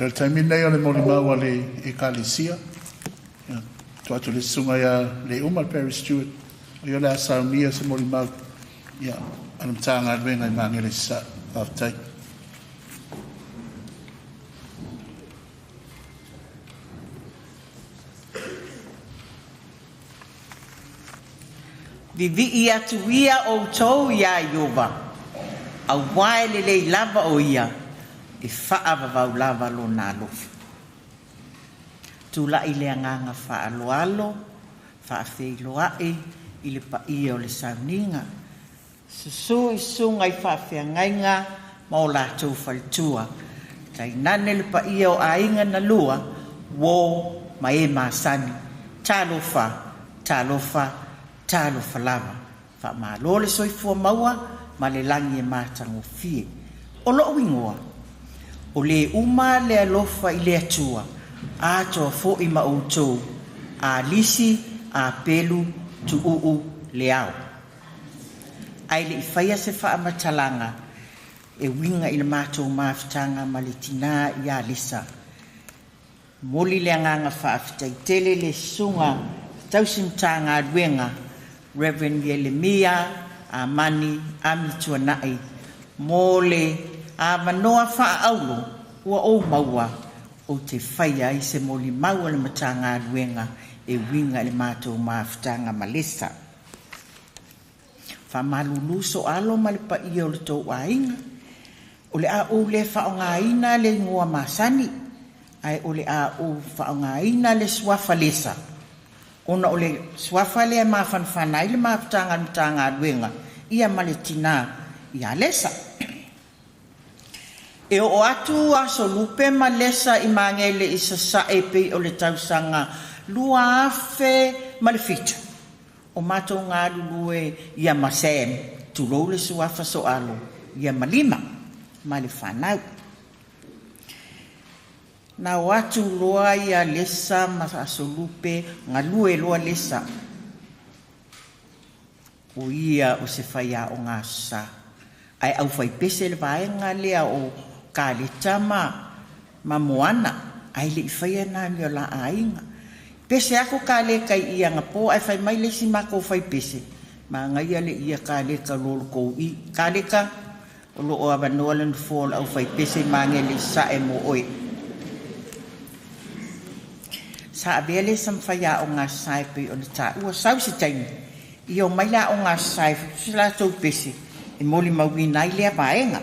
Ia taimina ia le molimau a le ekalisia. Tua tu le sunga ia le uma Perry Stewart. Ia le asaunia se molimau. Ia anamtanga adwenga i mangele sa aftai. Vivi ia tu ia o tau ia Iova. Au wae le lei lava o ia. E whaava vau lava lo nā lofu. Tula i le anganga whaaloalo, whaafeiloae, i le pa ia o le sauninga. Susu i sunga i whaafeangainga, ma o lātou whalitua. Tai nane le pa ia o ainga na lua, wo ma e māsani. Tālofa, tālofa, tālofa lava. Wha mā lole soifua maua, ma le langi e mātango fie. O lo wingoa. O le uma le alofa i le atua, a toa fo i ma outou, a lisi a pelu tu le au. Ai le whaia se whaamatalanga e winga i le mātou mawhitanga ma le tina i a Lesa. Moli le anganga whaafitai tele le sunga tausimtanga aduenga Reverend Yelemia a mani a mituanai mo le a manoa whaaulo ua o maua o te whaia i se moli maua le matanga aduenga e winga le mātou mawhitanga ma Lesa. Whamalulu so alo ma le pa i o le tau ainga. O le a o le whaongaina le ngua masani. Ai o le a o whaongaina le swafa Lesa. Ona o le swafa le ma whanwhanai le mawhitanga matanga aduenga. Ia ma le tina i a Lesa. E o atu aso lupe ma Lesa i mangele i sa e pe o le tausanga lua afe ma le fitu. O mato ngā lulue ia masem, tu lou le suafa so alo, ia malima, ma le whanau. Nā watu loa ia Lesa ma aso lupe, ngā lue loa Lesa. O ia o se whaia o ngā sa. Ai au whai pese le vaenga lea o ka le tama ma moana, ai le whaia nā mio la ainga. Pese ako ka le kai ia nga po ai fai mai le si mako fai pese. Ma ngai ale ia ka le ka lolo ko i. Ka le ka o lo o abanoa le fall au fai pese ma nge le sa e mo oe. Sa abele sam faya o nga sai pe o le ta. Ua sau si taimi. I o mai la o nga sai sila tau pese. E moli maui nai lea vaenga.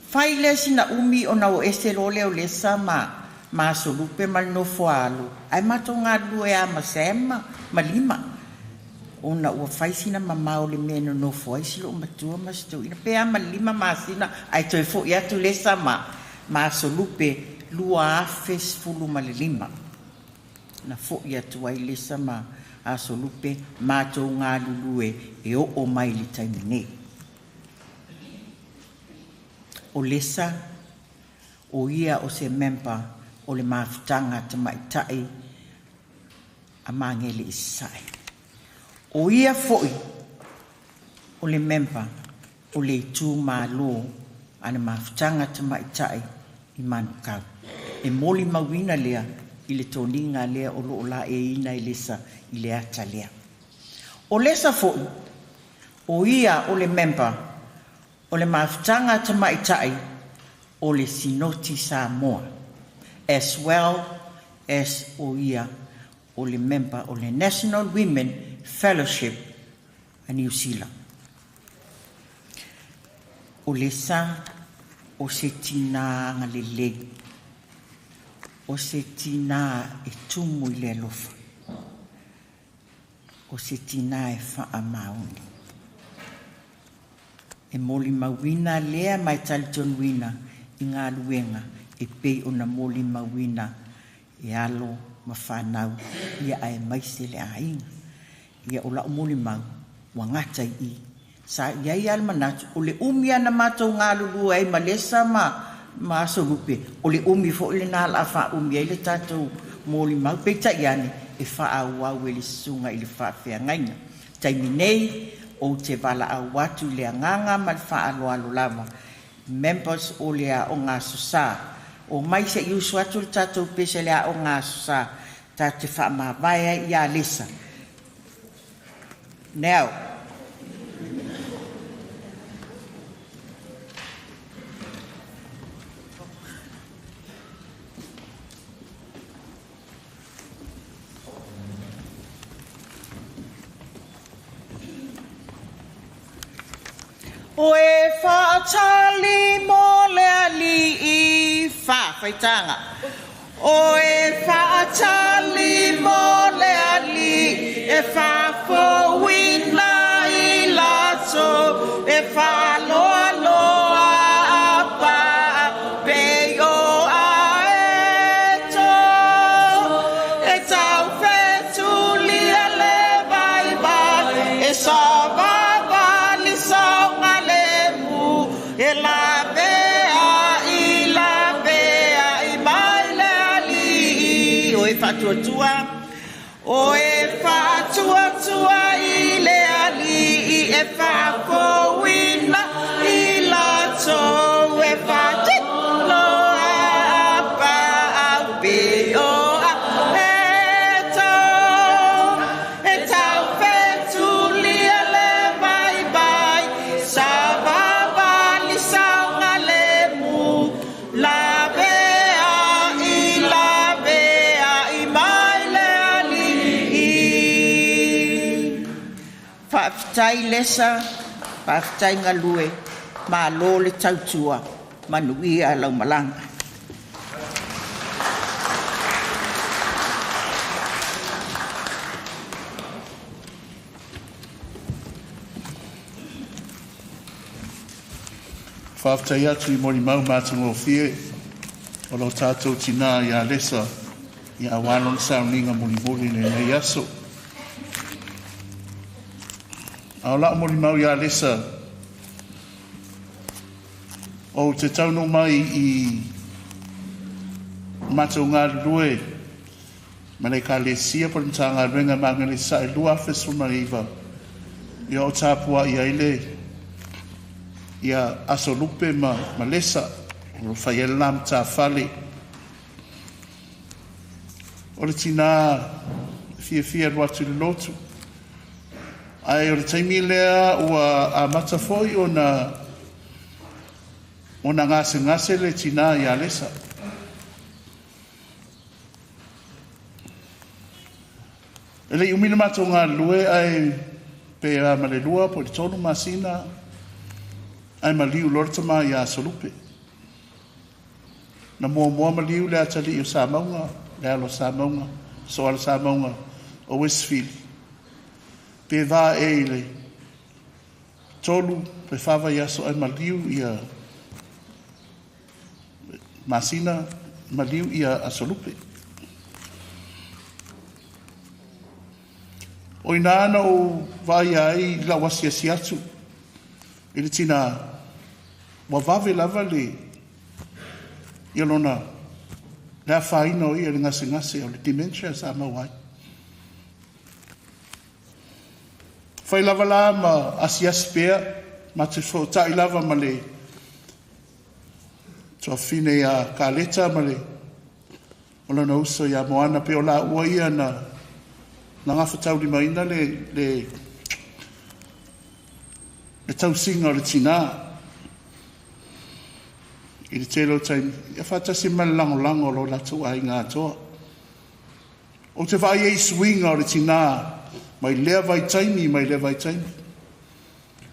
Fai le si na umi o na o ese lo leo Lesa ma so lupe mal no foalo ai mato ngā lue a masema malima ona ua faisina mamao le meno no foi silo matua masto ina pe a malima masina ai toi fo ia tu Lesa ma so lupe lua afes fulu malima na fo ia tu ai Lesa ma a so lupe mato ngā lue e o mai li taimine o Lesa o ia o se member o le mawhitanga te maitai a mangele i sai. O ia foi o le member o le tū mālo ana mawhitanga te maitai i manukau. E moli mawina lea i le toninga lea o loo la e ina i Lesa i le ata lea. O Lesa foi o ia o le member o le mawhitanga te maitai o le Sinoti Samoa. As well as o ia o le member o le National Women Fellowship a New Zealand. O Lesa o se tina ngalele, o se tina e tumu i le alofa, o se tina e wha mauni. E moli mawina lea mai taliton wina i ngā luenga, e pei o na moli mawina e alo ma whanau ia ai maise le ainga. Ia o la o moli mau wangata i. Sa ia i almanatu o le umi ana mātou ngā lulu ai ma Lesa ma aso lupe. O le umi fo le nā la wha umi ai le tātou moli mau. Peita iane e wha au au e le sunga i le wha whea ngainga. Taimi nei o te wala au watu le anganga ma le wha alo alo lava. Members o le a o ngā susa. O mai se iu suatu le tātou pese le a o ngā susa. Tā te wha mawaya i a Lesa. Now, o e whaatali mo le ali i whawhaitanga. O e whaatali mo le ali e whawhowina i lato e whaloa loa apa pe o a e to e tau whetu lia le vai vai e sawa vali saunga le mu e la vea i mai le ali o e whatuatua O e whātua I le ali I e whākowina I lato e whātino a pa au pe o a e tau whetulia le mai mai sa wawali saunga le mu la Whaafitai lesa, whaafitai ngalue, ma lo le tautua, manui a lau malanga. Whaafitai atu I mori mau mātango whie, o lo tātou tina I a lesa, I a wālon sauninga mori le nei aso. A la mori mau ia lesa o te tauno mai I matou ngā rue ma nei ka le sia por ntanga renga manga le sa lua fesu mariva ia o tāpua ia ile ia aso lupe ma lesa o whai lam tā whale o le tina fia ruatu le lotu ai o le taimi lea ua a matafoi o na ngase le tina I a lesa. E le umina matou ngā lue ai pe a malelua po le tonu masina ai maliu lortama I a solupe. Na mua maliu le atali I o sa maunga, le alo sa maunga, so ala sa maunga o Westfield. Pe va e le tolu pe fava yaso ai maliu ia masina maliu ia asolupe o inana o vai ai la wasia siatu ele tina wa vave lava le ilona la faino ia ngase o le dementia sa mawai Fai lava la ma asiasi pea, ma te tai lava ma le toa fine ia kaleta ma le o lana uso ia moana pe o la ua ia na ngawhatau li maina le tausinga o le tina. I le telo taimi, ia whatasi ma lango lo la tua ai ngā toa. O te vai e swinga o le tina, mai lea vai taimi.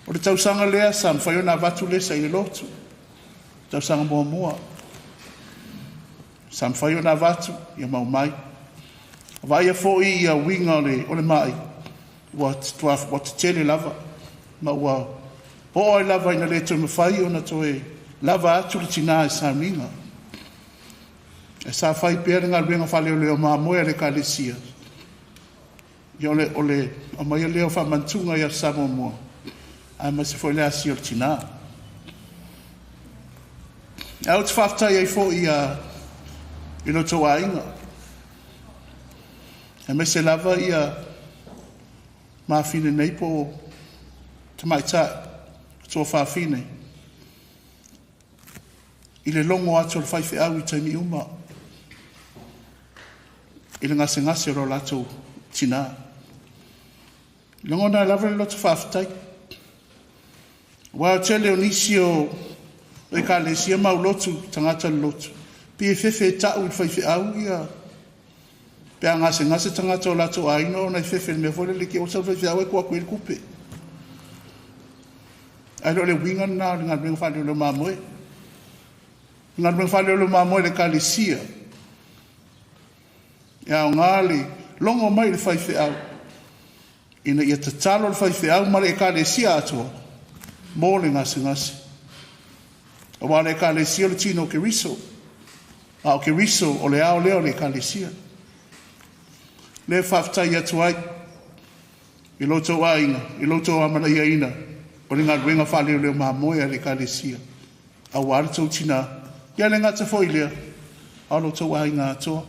O le tausanga lea sam whai ona watu lesa I le lotu. Tausanga mua. Sam whai ona watu, ia mau mai. Vai a fōi ia winga o le mai. Wa te tele lava. Ma ua po ai lava ina le tō mawhai ona toe lava atu le tina e sa minga. E sa whai pēra ngā ruenga whale o leo maa moe le ka le sia. Ia ole o mai leo fa mantunga ia samo mua. Ai ma se foi le asi o tina. Au te whaftai ai fo ia ino tō ainga. E me se lava ia maa fine nei po te mai ta tō whawhine. I le longo atu le whaiwhi au I taimi uma. I le ngase ro lato tina. Longo na lava le loto whawhitai. Wa tele o nisi o e ka le sia mau lotu tangata le lotu. Pie fefe tau I whaiwhi au ia. Pe a ngase tangata o lato aino na I fefe me vole le ki o sa whaiwhi au e kua kuil kupe. Ai lo le winga na ngā renga whale o le mamoe. Ngā renga whale o le mamoe le ka le sia. Ia o ngāli longo mai le whaiwhi au. Ina ia te talo le whaiwhi au mare e ka le sia atua. Mō le ngase. O wale e ka le sia le tino o ke riso. A o ke riso o le ao leo le ka le sia. Le whaftai atu ai. I loto ainga. I loto amana ia ina. O le ngā ruenga whale o leo mamoe le ka le sia. A wale tau tina. Ia le ngata foi lea. A loto ainga atoa.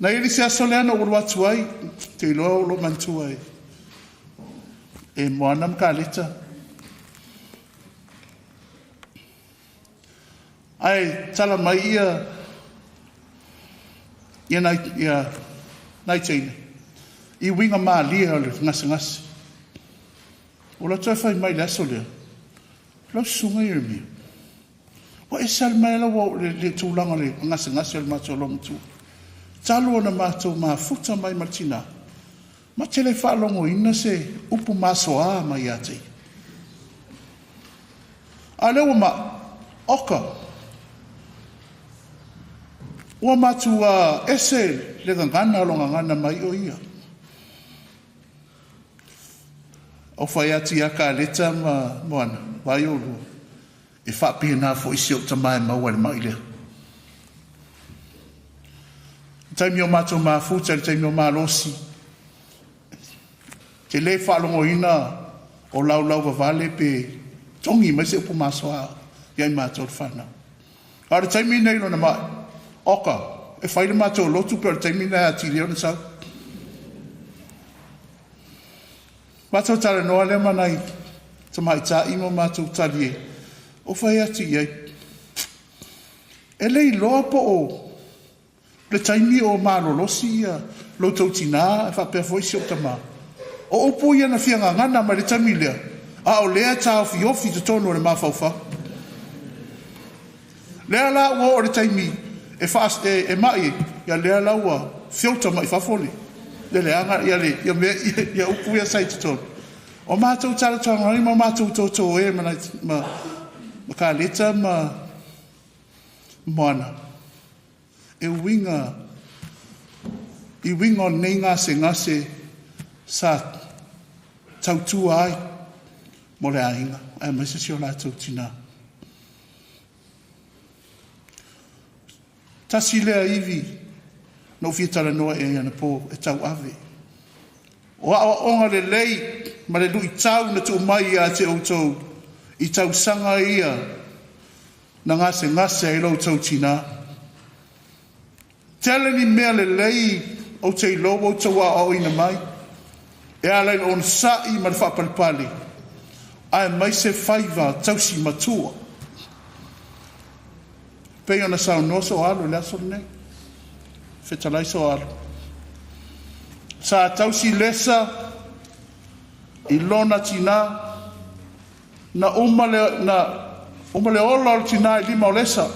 Na ili se aso lea na uru atu ai, te iloa ulo mantu ai. E moana mkaleta. Ai, tala mai ia nai teine. I winga maa lia ole ngasi. Ola toi fai mai le aso lea. Lau sunga i remi. Wa e sal mai la wa le tūlanga le ngasi ole mato lo mtu. Talo na mato ma futa mai martina. Ma tele whaalongo ina se upu masoa mai ate. A lewa ma oka. Ua matu ese le ngana longa ngana mai o ia. O whai ati aka leta ma moana, vai o lu. E whapia nā fo isi o tamai maua le mai lea. Taimi o mato ma futa, taimi o ma losi. Te le whalongo ina o lau vale pe tongi mai se upu masoa iai mato le whanau. Ara taimi nei lona mai. Oka, e whaile mato lotu pe o taimi nei ati leo na sau. Mato tala noa le manai, tamai ta imo mato tali e. O whai ati iai. E lei loa po o. Le taimi o malo losi ia. Lo tau tina, e whapea foisi o tama. O upo ia na whianga ngana ma le taimi lea. A o lea tau fiofi te tono le mawhauwha. Lea la ua o le taimi. E mai, ia lea la ua. Fiota mai whafole. Le anga ia le ia upu ia sai ton o matou tala tonga ma matou toto e ma ka leta ma moana e winga nei ngase sa tautua ai mo le ainga ai mai se sio la tautina tasi lea ivi no fietala noa e ana po e tau ave. O awa onga le lei, ma le lui tau na tu mai a te outou, i tau sanga ia, na ngase e lo tau tina. Tele ni mea le lei, o te ilo o tau a o ina mai, e alai on sai ma le whapalipali, ai mai se whaiva tau si matua. Pei ona sau noso alo le aso nei. Fetalai so alo. Sa tausi lesa i lona tina na umale ola tina i lima o lesa.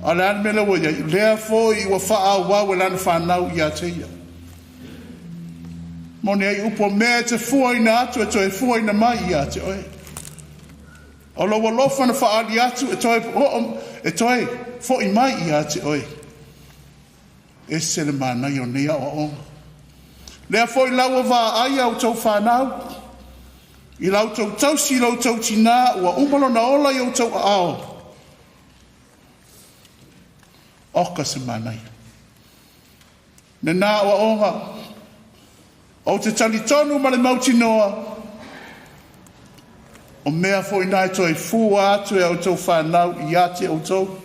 Ale an mele wo ia lea fo i wa faa wa lana whanau i a teia. Mone ai upo mea te fua ina atu e toi fua ina mai i a te oe. O lo walofa na faa ali atu e toi fo i mai i a te oe. E se le mana i o nea o onga. Lea foi lau wa ai au tau whanau. I lau tau tausi lau tau tina ua umalo na ola i au tau ao. Oka se mana i. Ne nā o onga. O te tali tonu ma le mauti noa. O mea foi nai toi fua atu e au tau whanau i ate au tau.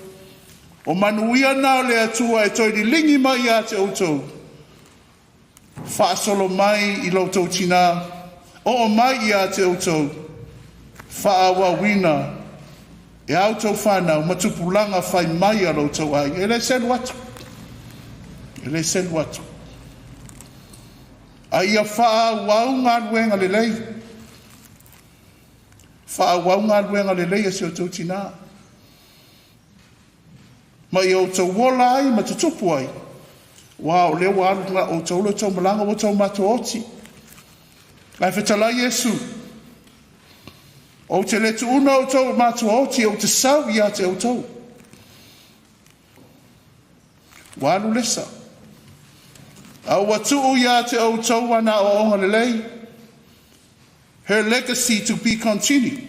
O manuia nao le atua e toi di lingi mai a te outou. Whaasolo mai i loutou tina. O mai i a te outou. Whaawa wina. E autou whanau matupulanga whai mai a loutou ai. E le selu atu. A ia whaawaunga luenga le lei. Whaawaunga luenga le lei a se outou tina. Ma i o tau wola ai, ma tutupu ai. Wow, leo waru nga o tau lo tau malanga o tau mato oti. Lai whetala Yesu. O te letu una o tau mato oti, o te sau i a te o tau. Waru lesa. Au watu i a te o tau wana o onga lelei. Her legacy to be continued.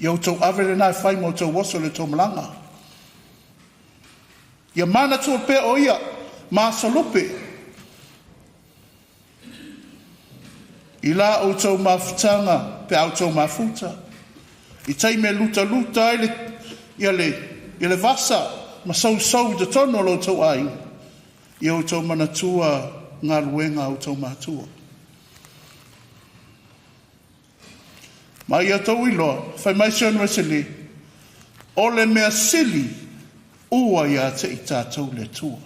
Ia tau avere nai whai mo tau waso le tau malanga. Ia mana tua pe o ia, maa salope. I la o tau mafutanga, pe au tau mafuta. I tai me luta, ia le vasa, ma sau te tono lo tau ai, i au tau manatua ngā luenga au tau mātua. Ma ia tau iloa, whai mai sion resili, o le mea sili, ua ia te i tātou le tua.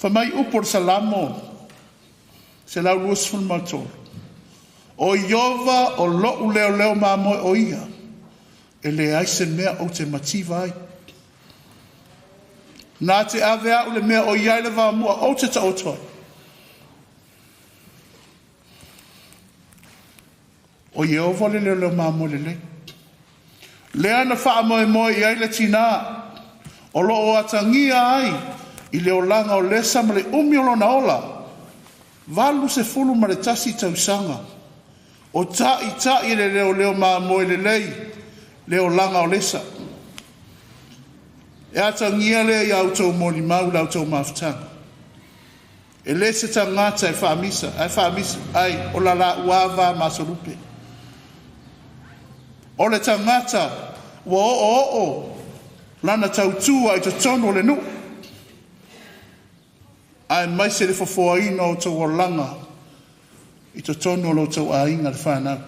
Whai mai upor salamo, se lau luas fulmatoro. O Iova o lo'u leo mā moe o ia, e le aise mea o te mativa ai. Nā te ave au le mea o iai le wā mua o te taotoa. O Iova le leo mā moe le le. Le ana wha moe iai le tina, o lo'o atangia ai, i leo langa o lesa ma le umi o lona ola, valu se fulu ma le tasi tausanga, o tai le leo mā moe le lei, leo langa o lesa. E atangia le i autou moni mau le autou mawhtanga. E lese tangata e whaamisa, ai o la uawa masorupe. O le tangata, wa o, lana tautua i te tono le nu. Ai mai se le fofoaina o tau o langa, i te tono lo tau a inga le whanau.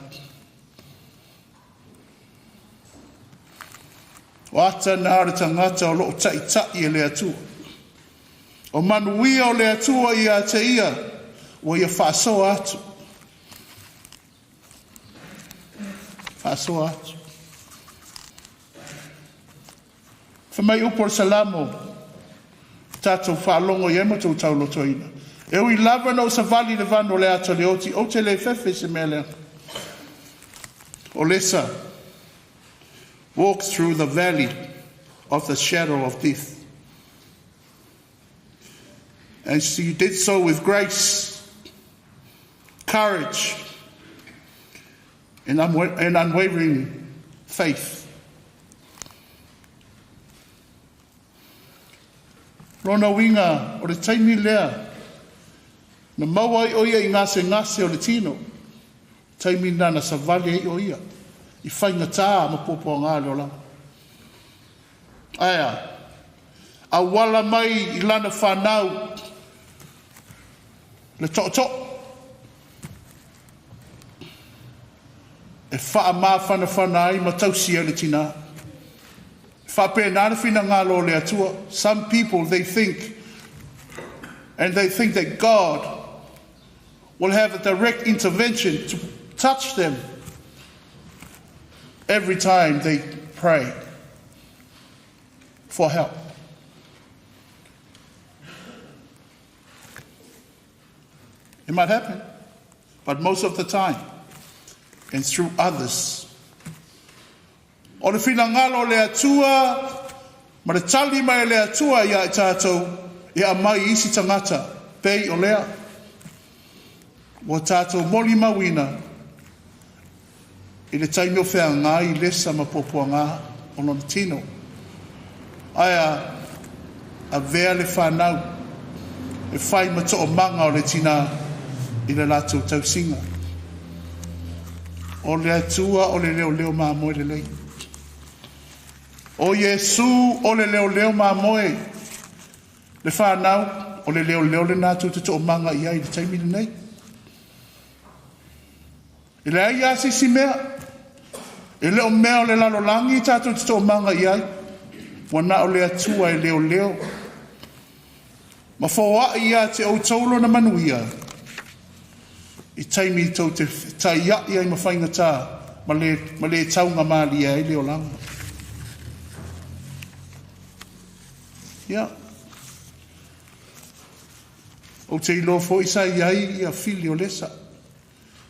O ata nāre tangata o loo tai e le atua. O manuia o le atua i a te ia, o ia whaasoa atu. Whaasoa atu. Whamai upor salamo, tātou whaalongo i ema tau tau lotoina. E ui lava no sa vali le vano le ato le oti, o te le fefe se mele. O lesa, walk through the valley of the shadow of death. And she did so with grace, courage, and unwavering faith. Rona winga o le taimi lea, na maua i oia i ngase o le tino, taimi nana sa vale i oia, i whainga tā ma popo ngā leo langa. Aia, a wala mai i lana whanau, le to. E wha mā whana ai ma tausia le tina. Wha pē nāna whina ngā lo le atua. Some people, they think that God will have a direct intervention to touch them every time they pray for help. It might happen, but most of the time, and through others. O le whina ngalo le atua, ma le tali mai le atua ia i tātou, ia mai isi tangata, pei o lea. Wa tātou moli mawina, i le taimi o whea ngā i lesa ma popua ngā o lona tino. Aia, a vea le whanau, e whai ma to o manga o le tina i le lātou tausinga. O le atua o le leo mā moe le lei. O Yesu o le leo mā moe. Le whanau o le leo le nātou te to o manga i ai le taimi le nei. I le ai asi si mea. E leo mea o le lalolangi tātou te to o manga i ai. Wana o le atua e leo. Ma fōa i a te au taulo na manuia. I taimi tau te tai ai ma whainga tā. Ma le taunga māli ai leo langa. Ia. O te ilo fo isa iai ia fili o lesa.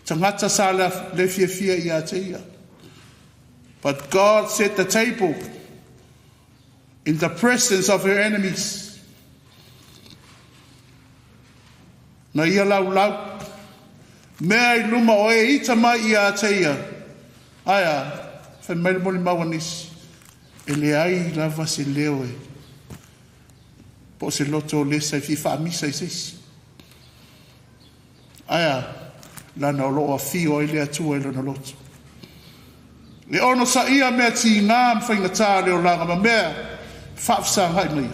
Tangata sa le fia i a te ia. But God set the table in the presence of her enemies. Na ia lau. Mea i luma o e ita mai i a te ia. Aia, whai mai moli mawanisi. E le ai lava se leo e. Po se loto lesa i fi whaamisa i sisi. Aia, lana o loa fio i le atua i lana loto. Le ono sa ia mea ti ngā mwhainga tā leo langa ma mea whaafsang hai mai.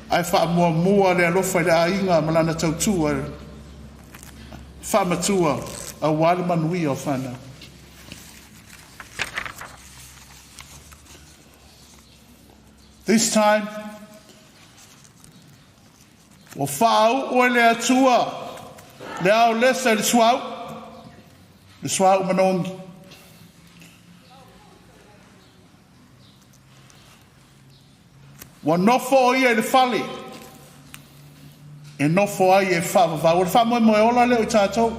Ai wha mua mua le alofa le a inga malana tautua. Wha matua a wale manui o whana. This time, wa whau o le atua le au lesa le swau. Le swau manongi. Wa nofo o ia le fale. E nofo ai e whaavava. O le wha moe ola leo i tātou.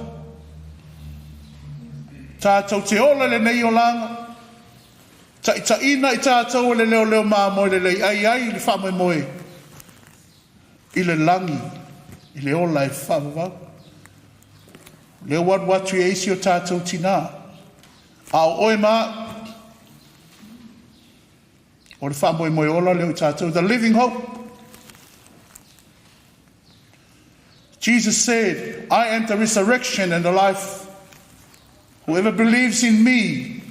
Tātou te ola le nei o langa. Ta ina i tātou le leo maa moe le lei. Ai le wha moe. I le langi. I le ola e whaavava. Le watu e isi o tātou tina. Ao oe maa. O le whamoe moe ola leo tātou. The living hope. Jesus said, I am the resurrection and the life. Whoever believes in me,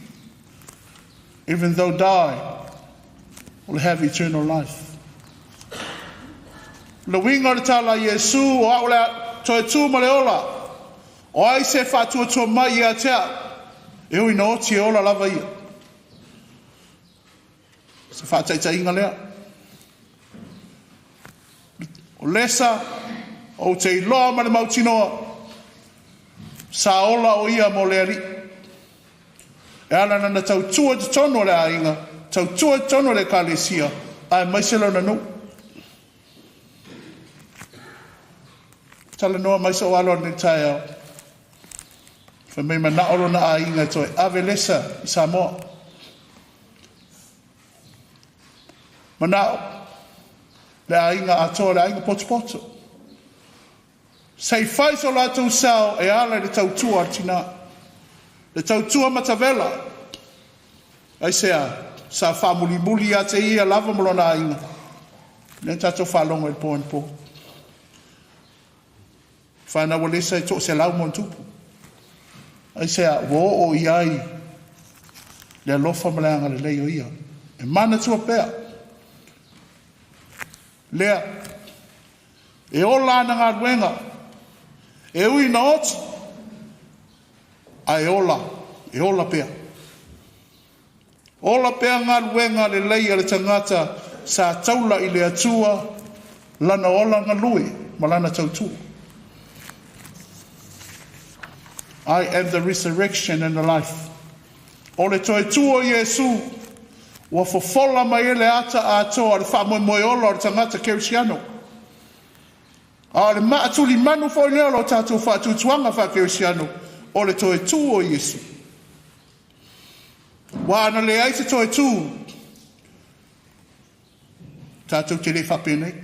even though die, will have eternal life. Le winga le tala Yesu o aula toi tu ma le ola. O ai se whatua tua mai ia tea. E ui no ti ola lava ia. Se whaataita inga lea. O lesa, o te iloa ma le mautinoa. Sa ola o ia mo le ari. E ala nana tau tua te tono le a inga. Tau tua te tono le kalesia. Ai maiselo na no. Tala noa maisa o alo ne tae au. Fa me mana oro na a inga toi ave lesa i Samoa. Mana le a inga atoa le a inga poto. Sei fai so la tau sao e ala le tau tua artina. Le tau tua matavela. Ai sea sa fa muli a te ia lava molona a inga. Le tato fa longo il po en po. Fa na wale sa to se lau mon tupu. Ai sea wo o iai le alofa malanga le leo ia. E mana tua pea. Lea. E ola na ngā ruenga. E ui na oti. A e ola pea. Ola pea ngā ruenga le leia le tangata sa taula i le atua lana ola ngā lui malana tautua. I am the resurrection and the life. O le toi tua Yesu, wa fofola mai ele ata a toa le wha moe ola o le tangata kerisiano. A le maatuli manu fo leo lo tātou whatutuanga wha kerisiano, o le toi tua Yesu. Wa ana le aise toi tu, tātou te le whapene.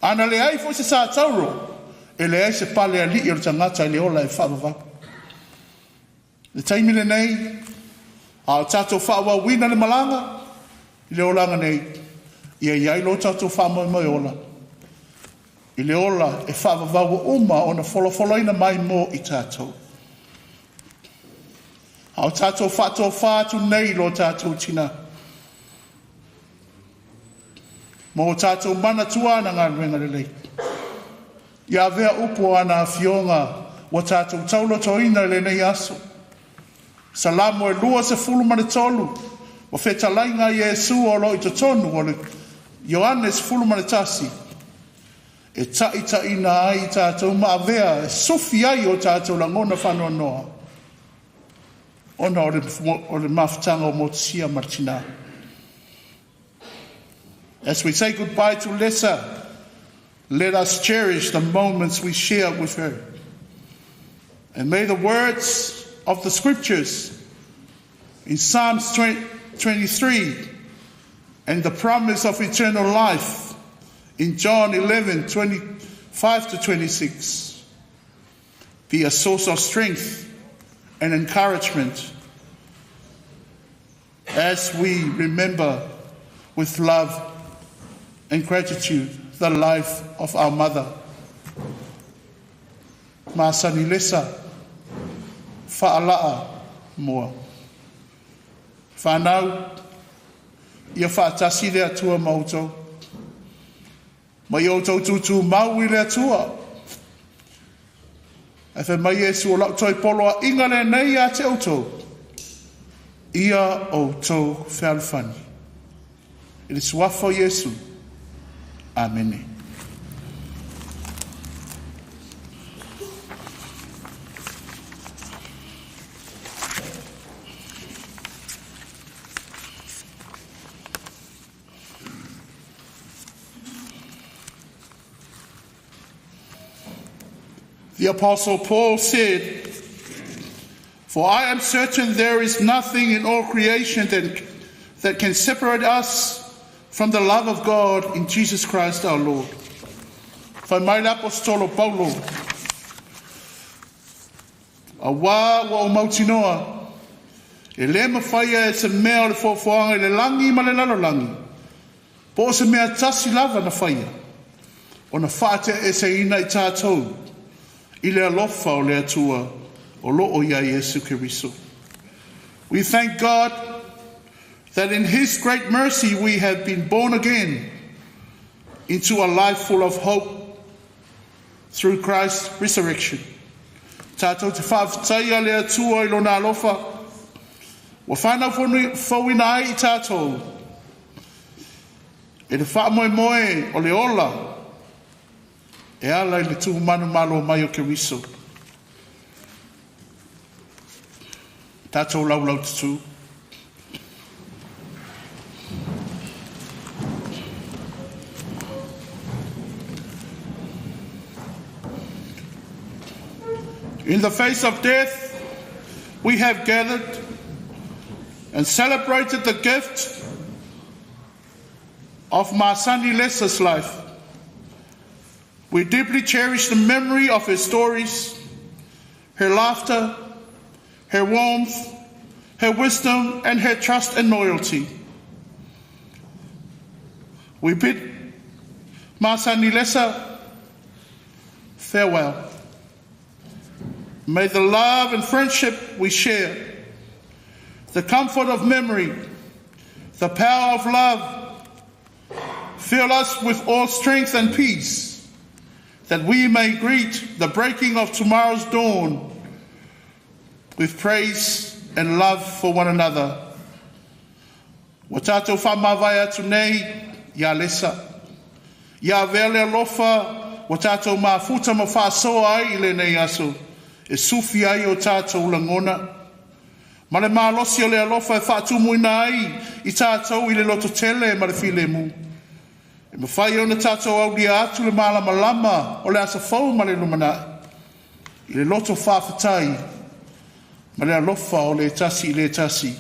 Ana le ai fo se sa tauro, e le aise pale a li o tangata e le ola e whaavava. Le taimile nei, a tātou whaawa wina le malanga, i le olanga nei, ia iai lo tātou whaamoe mai ola. I le ola e whaavava wa uma o na wholofoloina mai mō i tātou. A o tātou whātou whātu nei lo tātou tina. Mō tātou mana tuana ngā ruenga le lei. Ia vea upo ana a fionga wa tātou taulo toina le nei aso. Salamo e lua se fulu mane tolu. Wa whetalai ngā Yesu o lo i tonu o le Ioannes fulu mane tasi. E ta ina ai tātou maa vea e sufi ai o tātou langona whanua noa. Ona o le mawhtanga o Motsia Martina. As we say goodbye to Lesa, let us cherish the moments we share with her. And may the words of the scriptures in Psalms 23 and the promise of eternal life in John 11:25-26 be a source of strength and encouragement as we remember with love and gratitude the life of our mother. Masani Lesa Faalaa Mua. Whanau, ia whaatasi le atua mautou. Mai o tau tutu mau i le atua. E whai mai Yesu o lau toi poloa inga le nei a te autou. Ia o tau whalwhani. I le suafo Yesu. Amen. The Apostle Paul said, "For I am certain there is nothing in all creation that can separate us from the love of God in Jesus Christ our Lord." Whai mai le apostolo Paulo, a wā wa o mautinoa, e le mawhaia e se mea o le whawhanga i le langi ma le lalolangi, po o se mea tasi lava na whaia, o na whaate e se ina I tātou, I le alofa o le atua o loo ia Yesu Kiriso. We thank God that in His great mercy we have been born again into a life full of hope through Christ's resurrection. Tātou te whawhataia le atua I lona alofa, wa whanau whauina ai I tātou, e le whaamoemoe o le ola, e ala I le tuhu manu malo mai o Kiriso. Tātou lau tutu. In the face of death, we have gathered and celebrated the gift of Masani Lesa's life. We deeply cherish the memory of her stories, her laughter, her warmth, her wisdom, and her trust and loyalty. We bid Masani Lesa farewell. May the love and friendship we share, the comfort of memory, the power of love, fill us with all strength and peace, that we may greet the breaking of tomorrow's dawn with praise and love for one another. Wa tātou whamawai atu nei, ia Lesa. Ia vele alofa, wa tātou mafuta ma whāsoa ai I le nei aso, e sufi ai o tātou langona. Ma le mālosi o le alofa e whaatumuina ai I tātou I le loto tele ma le file mu. E mawhai o na tātou au lia atu le malama lama o le asa fau ma le lumana. I le loto whawhatai ma le alofa o le tasi I le tasi.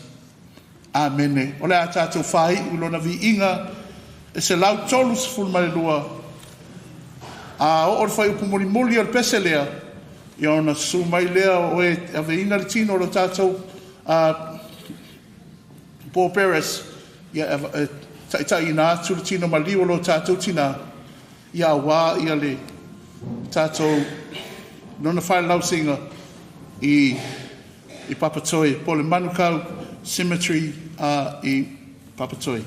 Amene. O le a tātou whai ulona vi inga e se lau tolu se fulu ma le lua. A o le whai upu mori moli o le pese lea. I ona su mai lea o e ave inga le tino o le tātou Paul Perez. Ia tai ina atu le tino ma liwa lo tātou tina. Ia wā ia le tātou nona whai lau singa I Papatoe. Po le manukau cemetery I Papatoe.